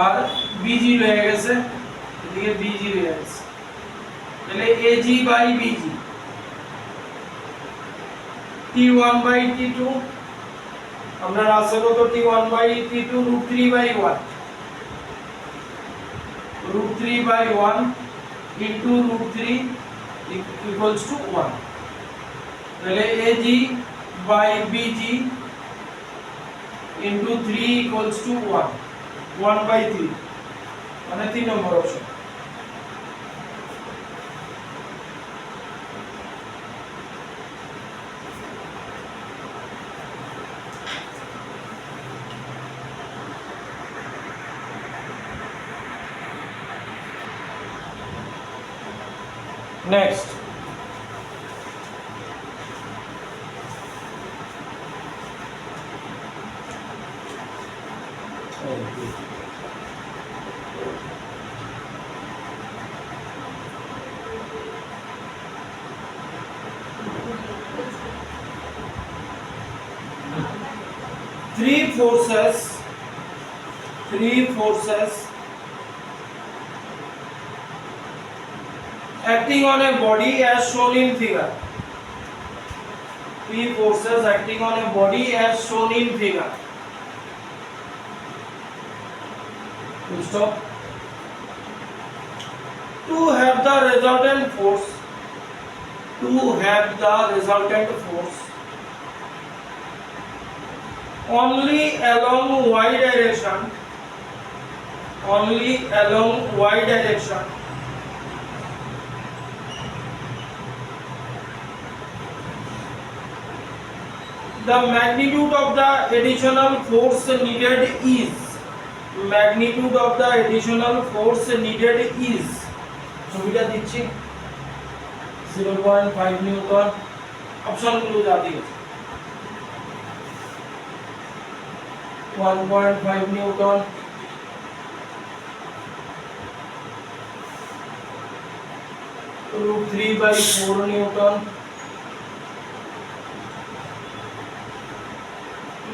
আর BG রয়ে গেছে এদিকে BG রয়ে গেছে তাহলে AG by BG T1 by T2 আপনার আছে কত T1 by T2 √3 by 1 √3 by 1 into √3 equals to 1 তাহলে AG by BG into 3 equals to 1 1 by 3 মানে 3 নম্বর option next three forces acting on a body as shown in figure. Three forces acting on a body as shown in figure. Full stop. To have the resultant force. Only along y direction. The magnitude of the additional force needed is. ছবিটা দিচ্ছি 0.5 Newton অপশনগুলো যা দিয়েছে 1.5 Newton √3/4 Newton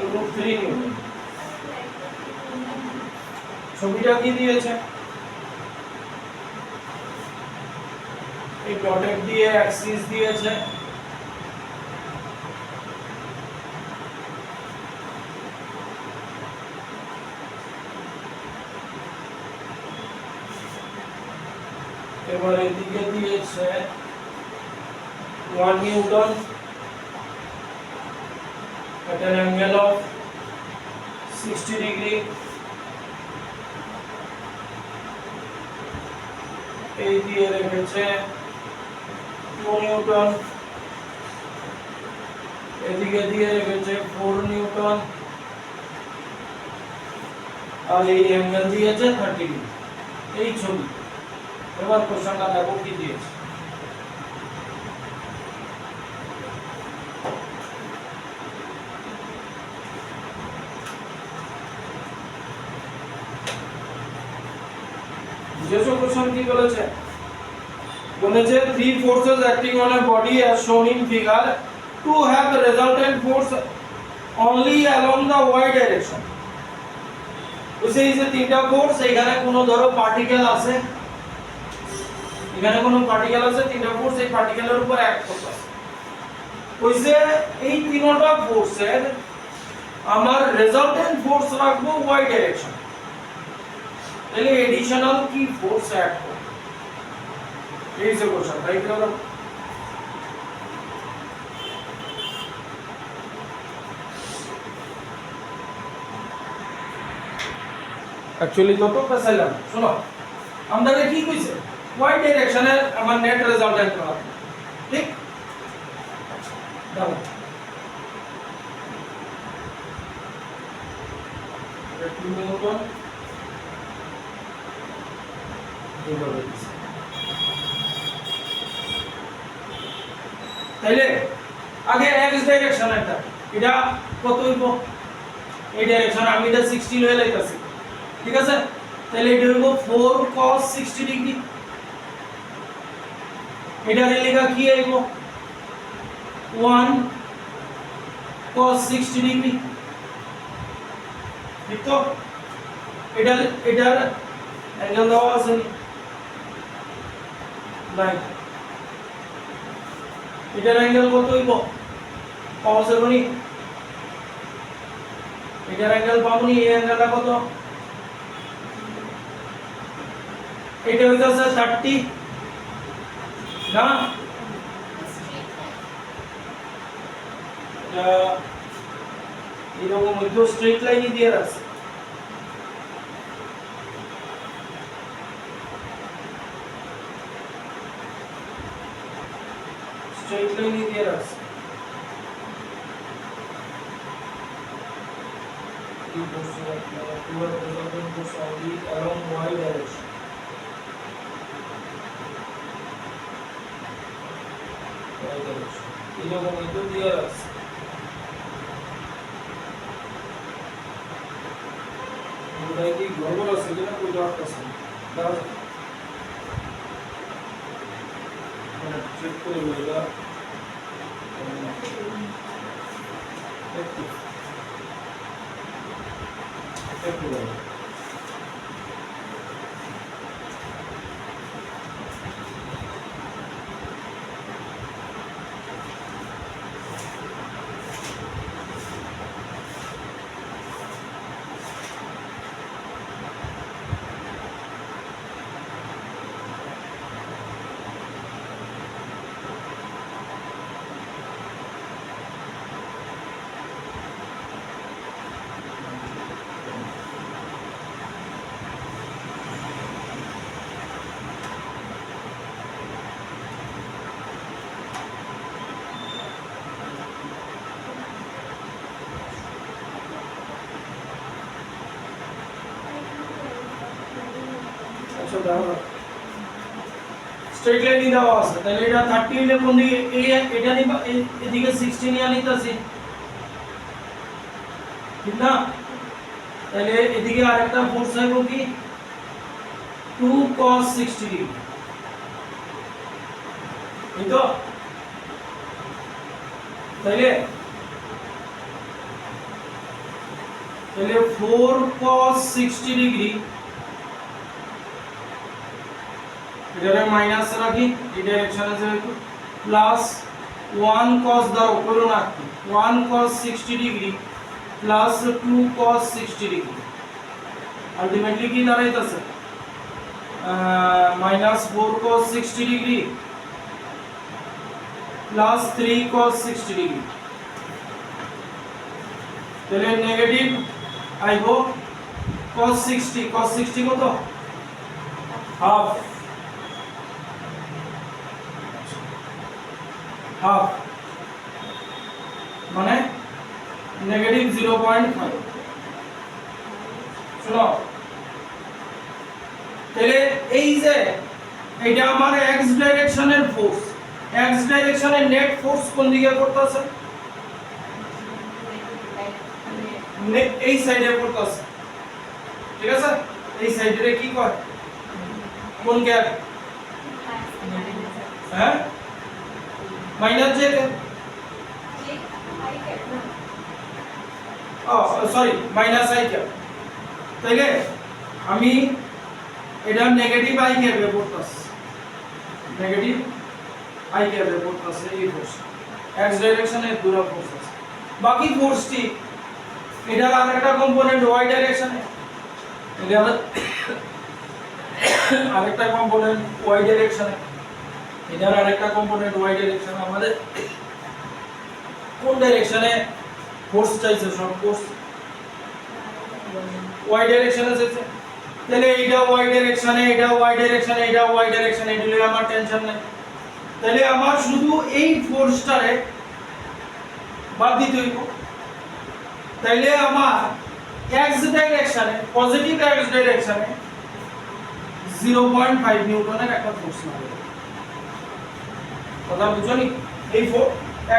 √3 Newton ছবিটা কি দিয়েছে এই dotted দিয়ে অ্যাক্সিস দিয়েছে এবার এদিকে দিয়েছে 1 Newton at an angle of 60 degree এই দিয়ে রেখেছে 2 নিউটন এদিকে দিয়ে রেখেছে 4 নিউটন আর এই অ্যাঙ্গেল দিয়েছে 30 ডিগ্রি এই ছবি এবার কোশ্চেনটা দেখো কি দিয়েছে যেসব কোশ্চেন কি বলেছে বলেছে three forces acting on a body as shown in figure to have the resultant force only along the y direction ওইসে এই যে তিনটা ফোর্স এখানে কোনো ধরো পার্টিকেল আছে তিনটা ফোর্স এই পার্টিকেলের উপর অ্যাক্ট করতেছে ওইসে এই তিনটা ফোর্সের আমার রেজাল্টেন্ট ফোর্স রাখবো y ডাইরেকশন তাহলে এডিশনাল কি ফোর্স অ্যাক্ট করে এই যে কোশ্চেন রাইট করো অ্যাকচুয়ালি কত পেছাইলাম শোনো আমাদের কি কইছে y ডাইরেকশনে আমার নেট রেজাল্টেন্ট করা ঠিক দাও এটা 2 নিউটন এইভাবে দিছে। তাইলে আগে x ডাইরেকশন এটা কত হইব, এই ডাইরেকশন আমি এটা 60 লয়ে লাইতাছি, ঠিক আছে? তাহলে এটা হইব 4 cos 60 ডিগ্রি। এটা লেখা কি আইব 1 cos 60 ডিগ্রি, ঠিক তো? এটার অ্যাঙ্গেল দেওয়া আছে নাই, এটার অ্যাঙ্গেল কত হইব পাওয়া যাবে নি, এটার অ্যাঙ্গেল পাবো নি, এই অ্যাঙ্গেলটা কত, এটা হইতাছে 30 না, এরকম হইতো স্ট্রেট লাইনই দিয়ে রাখছে, স্ট্রেট লাইনই দিয়ে রাখছে। এই বস্তু আপনারা পুরো বোঝাবেন তো সবই along y direction, এরকম হইতো দিয়ে রাখছে। ওটাই কি গড়বড় আছে কিনা কোনো ডাউট আছে, দাও মানে চেক করে এটা একটু স্ট্রেট লাইনই দেওয়া আছে, তাহলে এটা 30 হইলে কোন দিকে, এই এটা নিবা এদিকে 60 নিয়ে নিতেছি, ঠিক না? তাহলে এদিকে আরেকটা ফোর্স আইব কি 2 cos 60 ডিগ্রি, এই তো? তাহলে 4 cos 60 ডিগ্রি, এটারে মাইনাস রাখি, এই ডাইরেকশনে যাবে প্লাস 1 cos দাও করো না, 1 cos 60 degree plus 2 cos 60 degree, ultimately কি দাঁড়াইতেছে minus 4 cos 60 degree plus 3 cos 60 degree. তাহলে নেগেটিভ আইব cos 60 কত হাফ, হাফ মানে নেগেটিভ 0.5। শুনো, তাহলে এই যে এটা আমার x ডাইরেকশনের ফোর্স, x ডাইরেকশনের নেট ফোর্স কোন দিকে পড়তাছে, এই সাইডে পড়তাছে, ঠিক আছে? এই সাইডে কি কয় কোন গ্যাপ, হ্যাঁ minus J, sorry minus I cap. তাইলে আমি এটা নেগেটিভ আই ক্যাপে পড়তাছি, নেগেটিভ আই ক্যাপে পড়তাছে এই ফোর্স, এক্স ডাইরেকশনে পুরো ফোর্স আছে। বাকি ফোর্সটি এটার আরেকটা কম্পোনেন্ট ওয়াই ডাইরেকশনে, এটার আরেকটা কম্পোনেন্ট ওয়াই ডাইরেকশনে, এটার আরেকটা কম্পোনেন্ট ওয়াই ডাইরেকশনে। আমাদের কোন ডাইরেকশনে ফোর্স চাইছে, সব ফোর্স ওয়াই ডাইরেকশনে চাইছে। তাহলে এইটা ওয়াই ডাইরেকশনে, এটা ওয়াই ডাইরেকশনে, এটা ওয়াই ডাইরেকশনে, এগুলো আমার টেনশন নাই। তাহলে আমার শুধু এই ফোর্সটারে বাদ দিতে হইব। তাইলে আমার x ডাইরেকশনে পজিটিভ x ডাইরেকশনে 0.5 নিউটনের একটা ফোর্স লাগে কথা বুঝছনি এই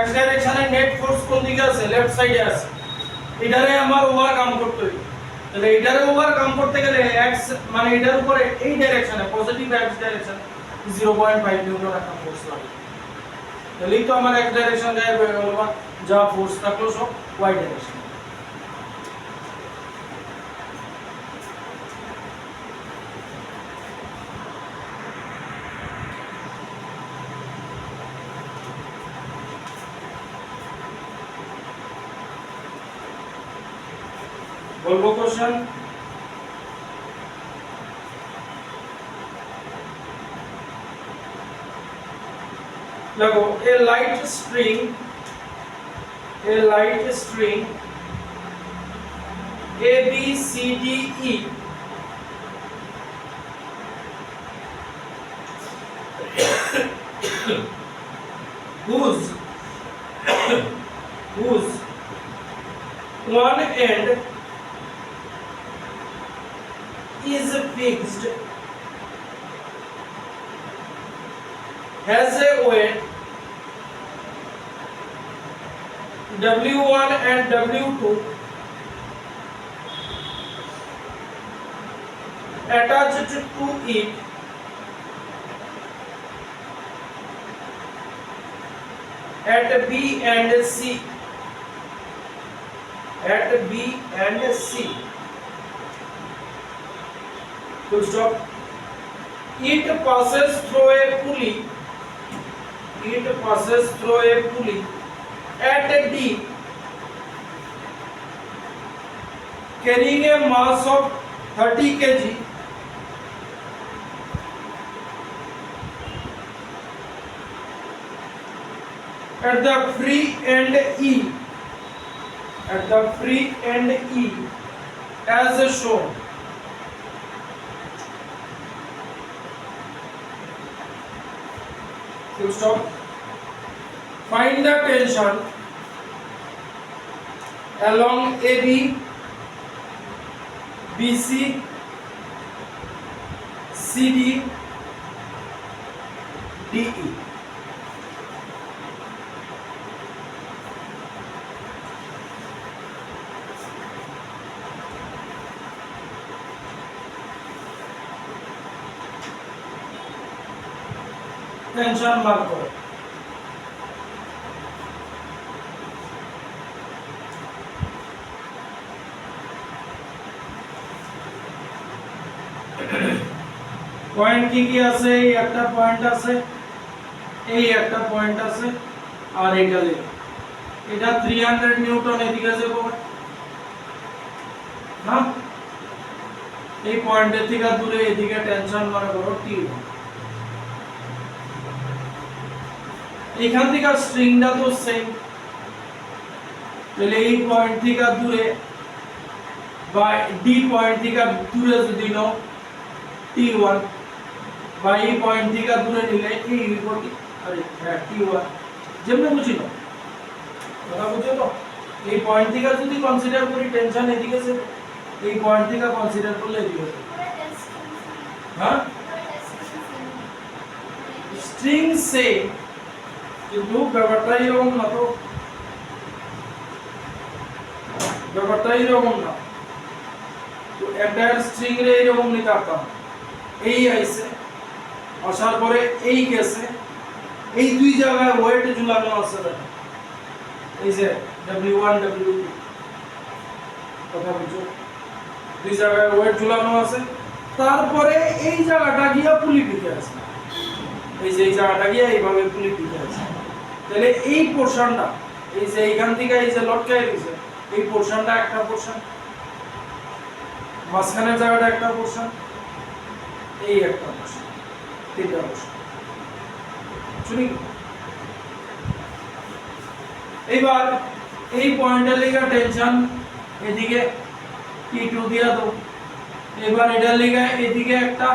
x ডাইরেকশনে নেট ফোর্স কোন দিকে আছে লেফট সাইডে আছে এটারে আমার ওভারকাম করতে হবে তাহলে এটারে ওভারকাম করতে গেলে x মানে এটার উপরে এই ডাইরেকশনে পজিটিভ x ডাইরেকশনে 0.5 নিউটন একটা ফোর্স লাগে তাহলেই তো আমার x ডাইরেকশন যায় বলবা যা ফোর্স থাকলো সব y ডাইরেকশন বলবো কোশ্চেন দেখো a light string A B C D E whose one end is fixed has a weight W1 and W2 attached to it at B and C full stop it passes through a pulley at D carrying a mass of 30 kg at the free end E as shown full stop find the tension along AB BC CD DE tension mark करो point কি আছে এই একটা point আছে আর এটা লেখো এটা 300 Newton এদিকে যাবে না এই পয়েন্টের থেকে দূরে এদিকে টেনশন মনে করো T1 এখান থেকে স্ট্রিংটা তো সেম তাহলে এই পয়েন্ট থেকে দূরে বা ডি পয়েন্ট থেকে দূরে যদি নাও T1 বা এই পয়েন্ট থেকে দূরে নিলে এই বিপরীত আরে হ্যাঁ T1 যেমন বুঝিনো কথা বুঝছো তো এই পয়েন্ট থেকে যদি কনসিডার করি টেনশন এদিকে আছে এই পয়েন্ট থেকে কনসিডার করলে এদিকে আছে হ্যাঁ স্ট্রিং সে কিন্তু ব্যাপারটা এরকম না তো তো এন্টায়ার স্ট্রিং রে এরকম নিতে পারতাম এই আইছে আসার পরে এই গেছে এই দুই জায়গায় ওয়েট ঝুলানো আছে দেখো এই যে W1 W2 কথা বুঝো দুই জায়গায় ওয়েট ঝুলানো আছে তারপরে এই জায়গাটা গিয়া পুলি দিতে আছে এই যে এই জায়গাটা গিয়া এইভাবে পুলি দিতে আছে তাহলে এই পোরশনটা এই যে এইখান থেকে এই যে লটকায় দিছে এই পোরশনটা একটা পোরশন মাঝখানের জায়গাটা একটা পোরশন এই একটা পোরশন তিনটা পোরশন শুনি এবার এই পয়েন্টের লাগা টেনশন এদিকে T2 দিয়া দাও এবার এটার লাগা এদিকে একটা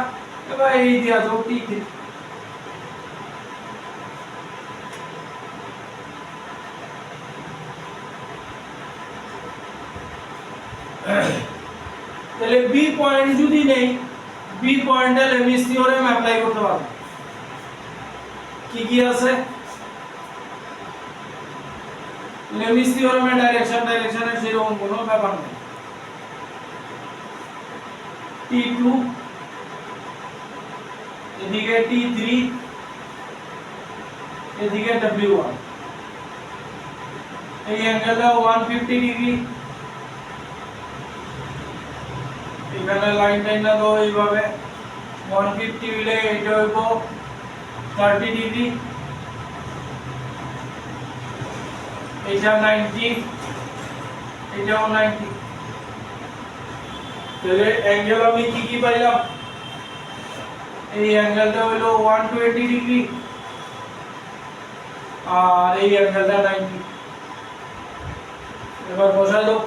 এবার এই দিয়া দাও T3 তাহলে বি পয়েন্ট যদি নেই, বি পয়েন্টে লেমিস থিওরেম অ্যাপ্লাই করতে পারবো। কি কি আছে? লেমিস থিওরেমের ডাইরেকশনের সেরকম কোনো ব্যাপার নেই। T2 এদিকে T3 এদিকে W1, এই অ্যাঙ্গেলটা 150 ডিগ্রি। এখানে লাইন টাইনা দাও এইভাবে 150 হইলে এটা হইব 30 ডিগ্রি, এটা 90, এটাও 90। তাহলে অ্যাঙ্গেল আমি কি কি পাইলাম? এই অ্যাঙ্গেলটা হলো 120 ডিগ্রি আর এই অ্যাঙ্গেলটা 90। এবার বসাই দাও।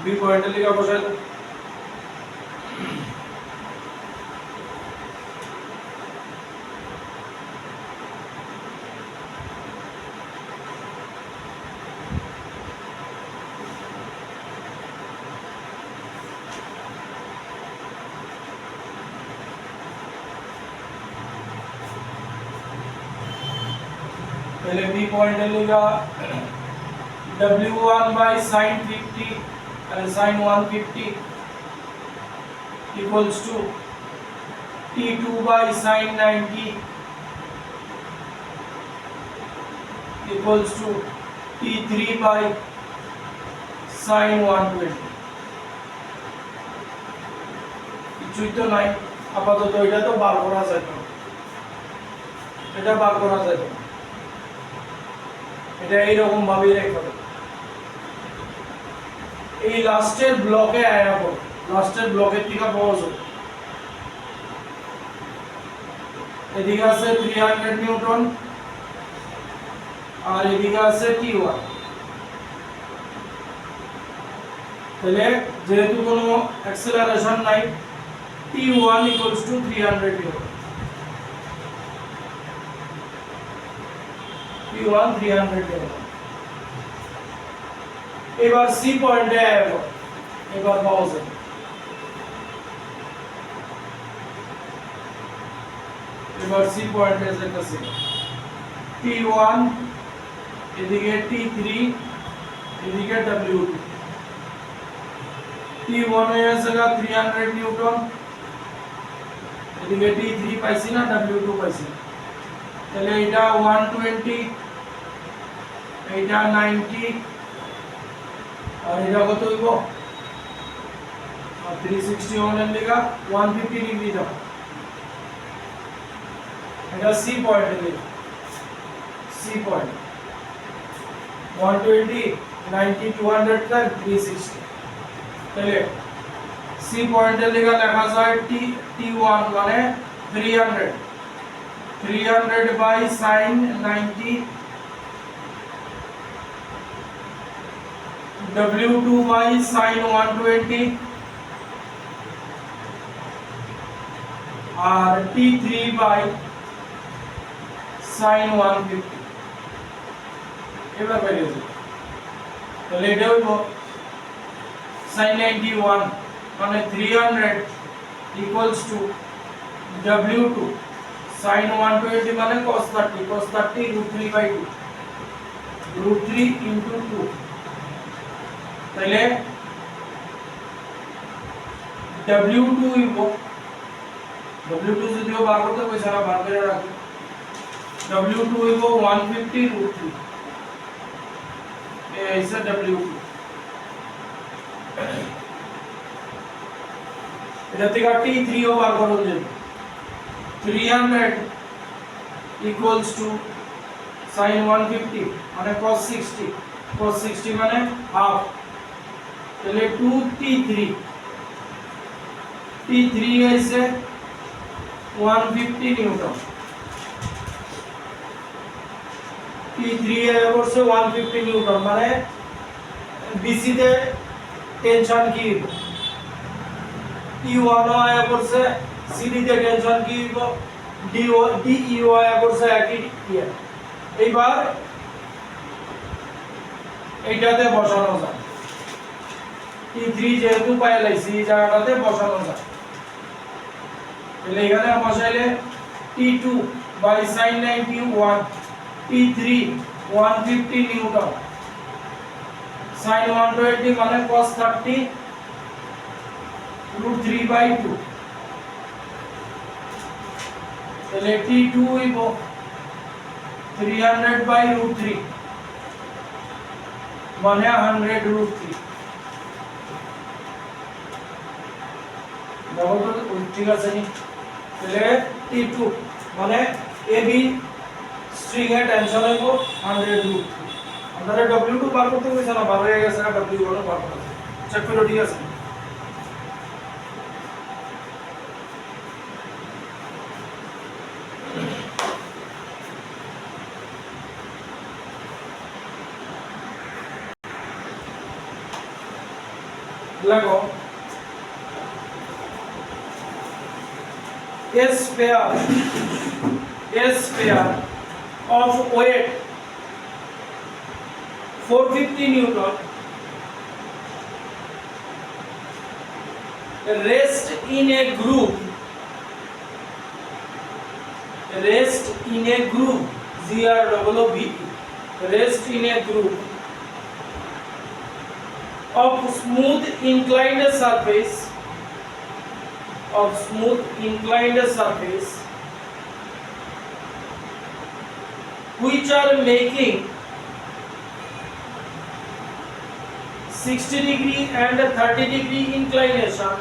বি পয়েন্টের লিখে বসাই দাও। पहले बी पॉइंट लेगा W1 by sin 50 and sin 150 equals to T2 by sin 90 equals to T3 by sin 120। কিছুই তো নাই আপাতত, এটা তো বার করা যায় না, এটা বার করা যায় না, এটা এইরকম ভাবেই রেখে দেব। এই লাস্টের ব্লকে আয়া পড়ো, লাস্টের ব্লকের থেকে পাওয়া যাবে। এদিকে আছে 300 নিউটন আর এদিকে আছে T1। তাহলে যেহেতু কোনো অ্যাক্সেলারেশন নাই, T1 equals to 300 Newton. T1 300 Newton. এবার সি পয়েন্টে আইব, এবার পাওয়া যাবে। এবার সি পয়েন্টে যেতেছে T1 এদিকে T3 এদিকে W2। T1 এর জায়গা 300 নিউটন, এদিকে T3 পাইছি না, W2 পাইছি। তাহলে এটা 120, এটা 90 আর এটা কত হইব? 360 ওয়ানের লিগা 150 ডিগ্রি দাও। এটা সি পয়েন্টে লিখো, সি পয়েন্ট 120 90 200 প্লাস 360। তাহলে সি পয়েন্টে লিগা লেখা যায় T1 মানে 300 by sin 90 W2 by sin 120 R T3 by sin 150। এবার বেরিয়ে যাবে। তাহলে এটা হইব sin 91 মানে 300 equals to W2 sin 120 মানে cos 30, cos 30 √3 by 2, √3 into 2। তাহলে W2 হইব, W2 যদিও বার করতে কইছে না, বার করে রাখো। W2 হইব 150 √3, এই হইছে W2। এটা থেকে T3 ও বার করতে যাবে। 300 equals to sin 150 মানে cos 60, cos 60 মানে half। তাহলে 2T3, T3 হইছে 150 নিউটন, T3 এর পড়ছে 150 নিউটন মানে বিসি তে টেনশন কি হইব? T1 আয়া পড়ছে, সিডি তে টেনশন কি হইব? DEO আয়া পড়ছে একই ইয়ে। এইবার এইটাতে বসানো যায় T3 যেহেতু পাইলাইছি এই জায়গাটাতে বসানো যায় তাহলে এখানে বসাইলে T2 by sin 91 T3 150 Newton sin 120 মানে cos 30 root 3 by 2 তাহলে T2 হইব 300 by root 3 মানে 100 root 3 দেখো তো ঠিক আছে নি তাহলে T2 মানে AB স্ট্রিং এর টেনশন হইব 100 root 3 আমরা W2 বার করতে হইছে না বার হয়ে গেছে না W1 বার করতে চেক করো ঠিক আছে लगो S pair of weight 450 Newton rest in a groove GROOVE rest in a groove of smooth inclined surface which are making 60 degree and 30 degree inclination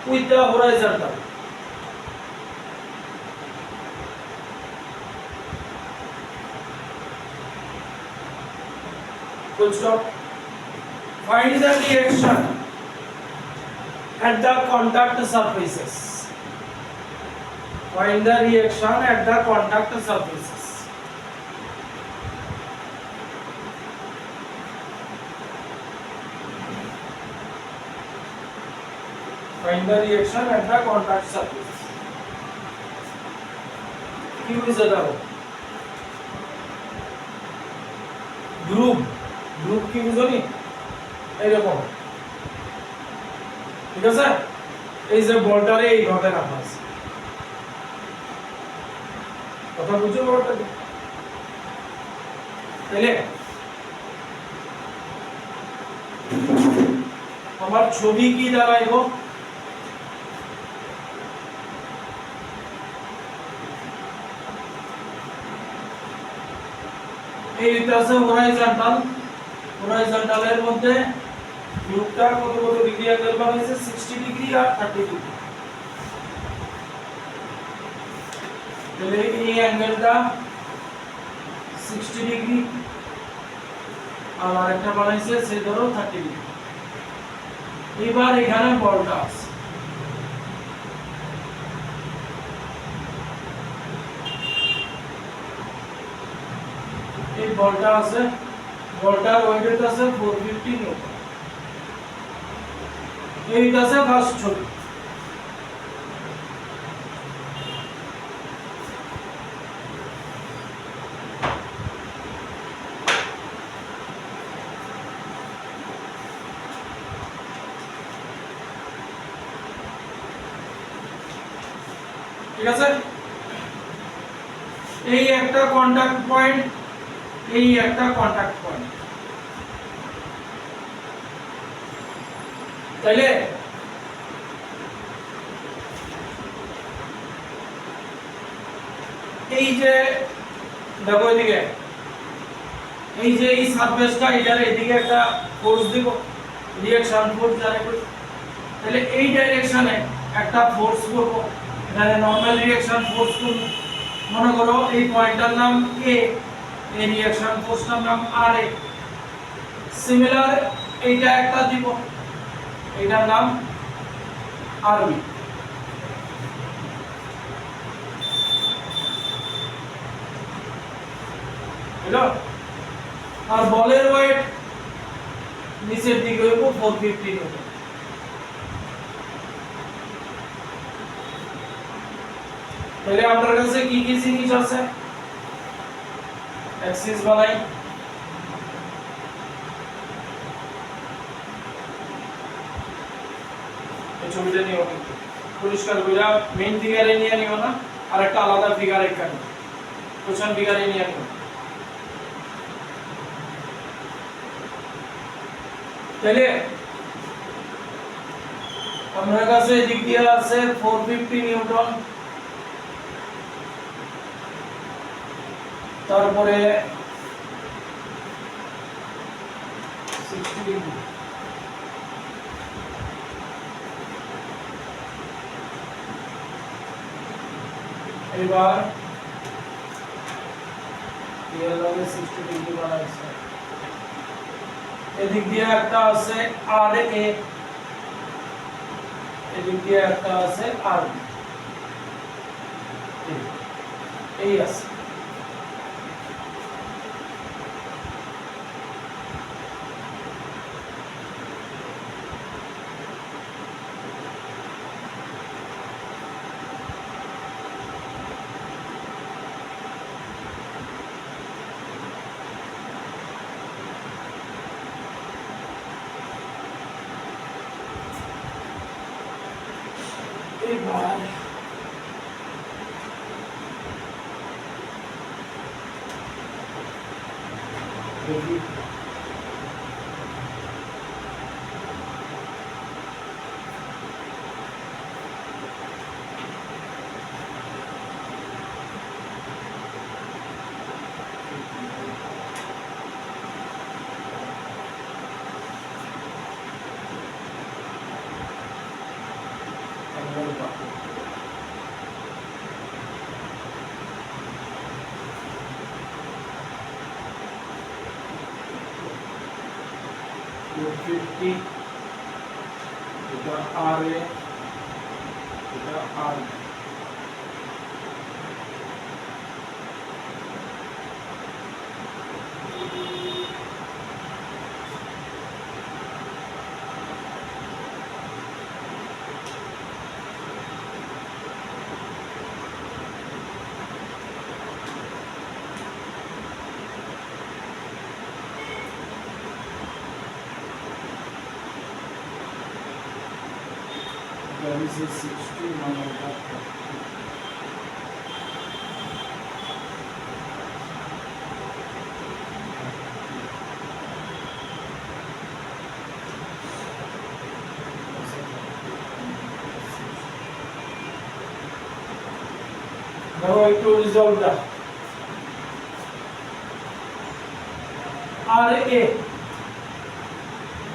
with the horizontal. Full stop. Find the reaction at the contact surfaces. Find the reaction at the contact surfaces. Find the reaction at the contact surfaces. Q is the group কি বুঝনি এইরকম ঠিক আছে এই যে বলটারে এইভাবে রাখা আছে কথা বুঝছো বলটা তাহলে আমার ছবি কি দাঁড়াইব এইটা আছে হরাইজন্টালের মধ্যে গ্রুপটা কত ডিগ্রি অ্যাঙ্গেল বানাইছে 60 ডিগ্রি আর 30 ডিগ্রি তাহলে এই অ্যাঙ্গেলটা 60 ডিগ্রি আর আরেকটা বানাইছে সে ধরো 30 ডিগ্রি এবার এখানে বলটা আছে এই বলটা আছে বলটার ওয়েট আছে 450 নিউটন এইটা আছে ফার্স্ট ছবি ঠিক আছে এই একটা কন্টাক্ট পয়েন্ট এই একটা কন্টাক্ট পয়েন্ট তাইলে এই যে দেখো এদিকে এই যে এই সারফেসটা এটার এদিকে একটা ফোর্স দিব রিঅ্যাকশন ফোর্স জানে করি তাহলে এই ডাইরেকশনে একটা ফোর্স করব এখানে নরমাল রিঅ্যাকশন ফোর্স করব মনে করো এই পয়েন্টটার নাম এ এই রিঅ্যাকশন ফোর্সটার নাম আর এ সিমিলার এইটা একটা দিব এটার নাম আর বি বুঝলো আর বলের ওয়েট নিচের দিকে হইব 450 নিউটন তাহলে আপনার কাছে কি কি জিনিস আছে অ্যাক্সিস বানাই। এই ছবিটা নিও কিন্তু পরিষ্কার করে মেইন ফিগারে নিয়ে নিও না, আর একটা আলাদা ফিগার এখানে কোশ্চেন ফিগারে নিয়ে নিও। তাহলে আমার কাছে দিক দিয়ে আছে 450 নিউটন, তারপরে 60 ডিগ্রি, এবার এর লগে 60 ডিগ্রি বানাইছে। এদিক দিয়ে একটা আছে আর এ, এদিক দিয়ে একটা আছে আর বি, এই আছে। এবার দেখি ফিফটি, এটা আর এ, এটা আর B. That is a 60 minus that. Now I to resolve that. R A.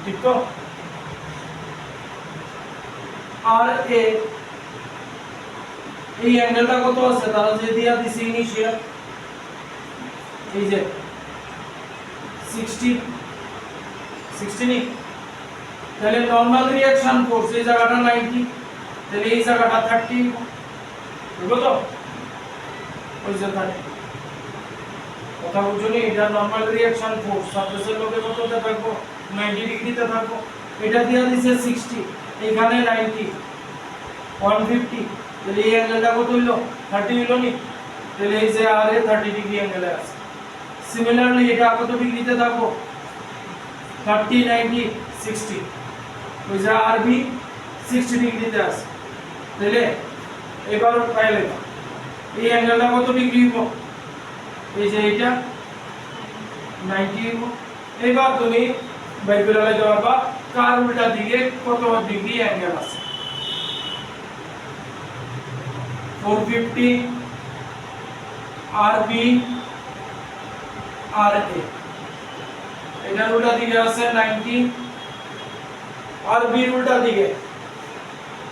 ठीक तो? আর এ এই অ্যাঙ্গেলটা কত আছে তারা যে দিয়া দিছে ইনিশিয়াল, এই যে 60 60 নি, তাহলে নরমাল রিঅ্যাকশন ফোর্স এই জায়গাটা 90, তাহলে এই জায়গাটা 30 বুঝলো তো, ওই যে 30 কথা বুঝুনি। এটা নরমাল রিঅ্যাকশন ফোর্স সারফেসের লগে কততে থাকবো 90 ডিগ্রিতে থাকবো, এটা দিয়া দিছে 60, এখানে 90 150, তাহলে এই অ্যাঙ্গেলটা কত হইলো 30 হইলো নি, তাহলে এই যে আর এ 30 ডিগ্রি অ্যাঙ্গেলে আছে। সিমিলারলি এটা কত ডিগ্রিতে থাকবো 30 90 60, ওই যে আর বি 60 ডিগ্রিতে আছে। তাহলে এবার পাইলে এই অ্যাঙ্গেলটা কত ডিগ্রি হইব, এই যে এটা 90 হইব। এবার তুমি বের করে লাগাইতে পারবা কার উল্টা দিকে কত ডিগ্রি অ্যাঙ্গেল আছে। 450 আর বি আর এ, এটার উল্টা দিকে আছে 90, আর বি উল্টা দিকে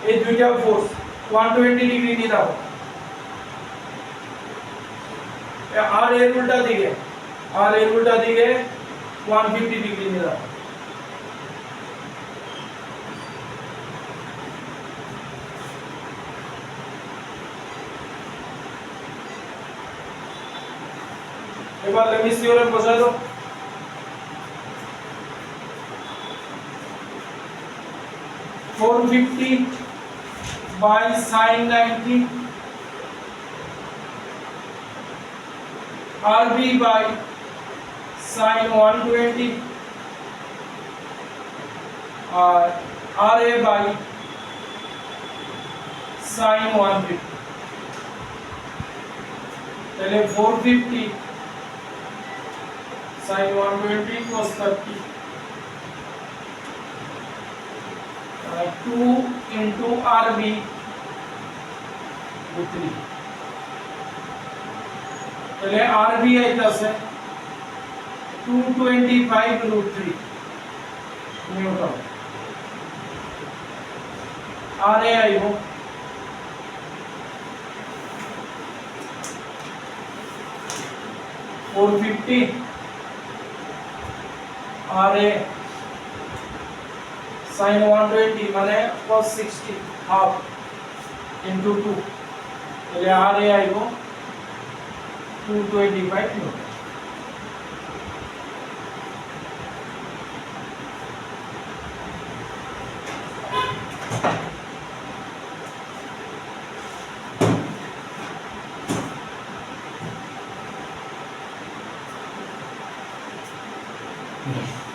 এই দুইটা ফোর্স 120 ডিগ্রি নিয়ে দাও। আর এর উল্টা দিকে, আর এর উল্টা দিকে 150 ডিগ্রি নিয়ে দাও। এবার লেমিস থিওরেম বসাই দাও। (450 by sin 90 RB by sin 120 और RA by sin 150 তাহলে 450 sin 120 cos 30 2 into RB root 3 তাহলে RB আইতাছে 225 root 3 নিউটন RA আইবো 450 RA sin 120 মানে cos 60 half into 2 তাহলে RA আইবো 225 নিউটন Yes.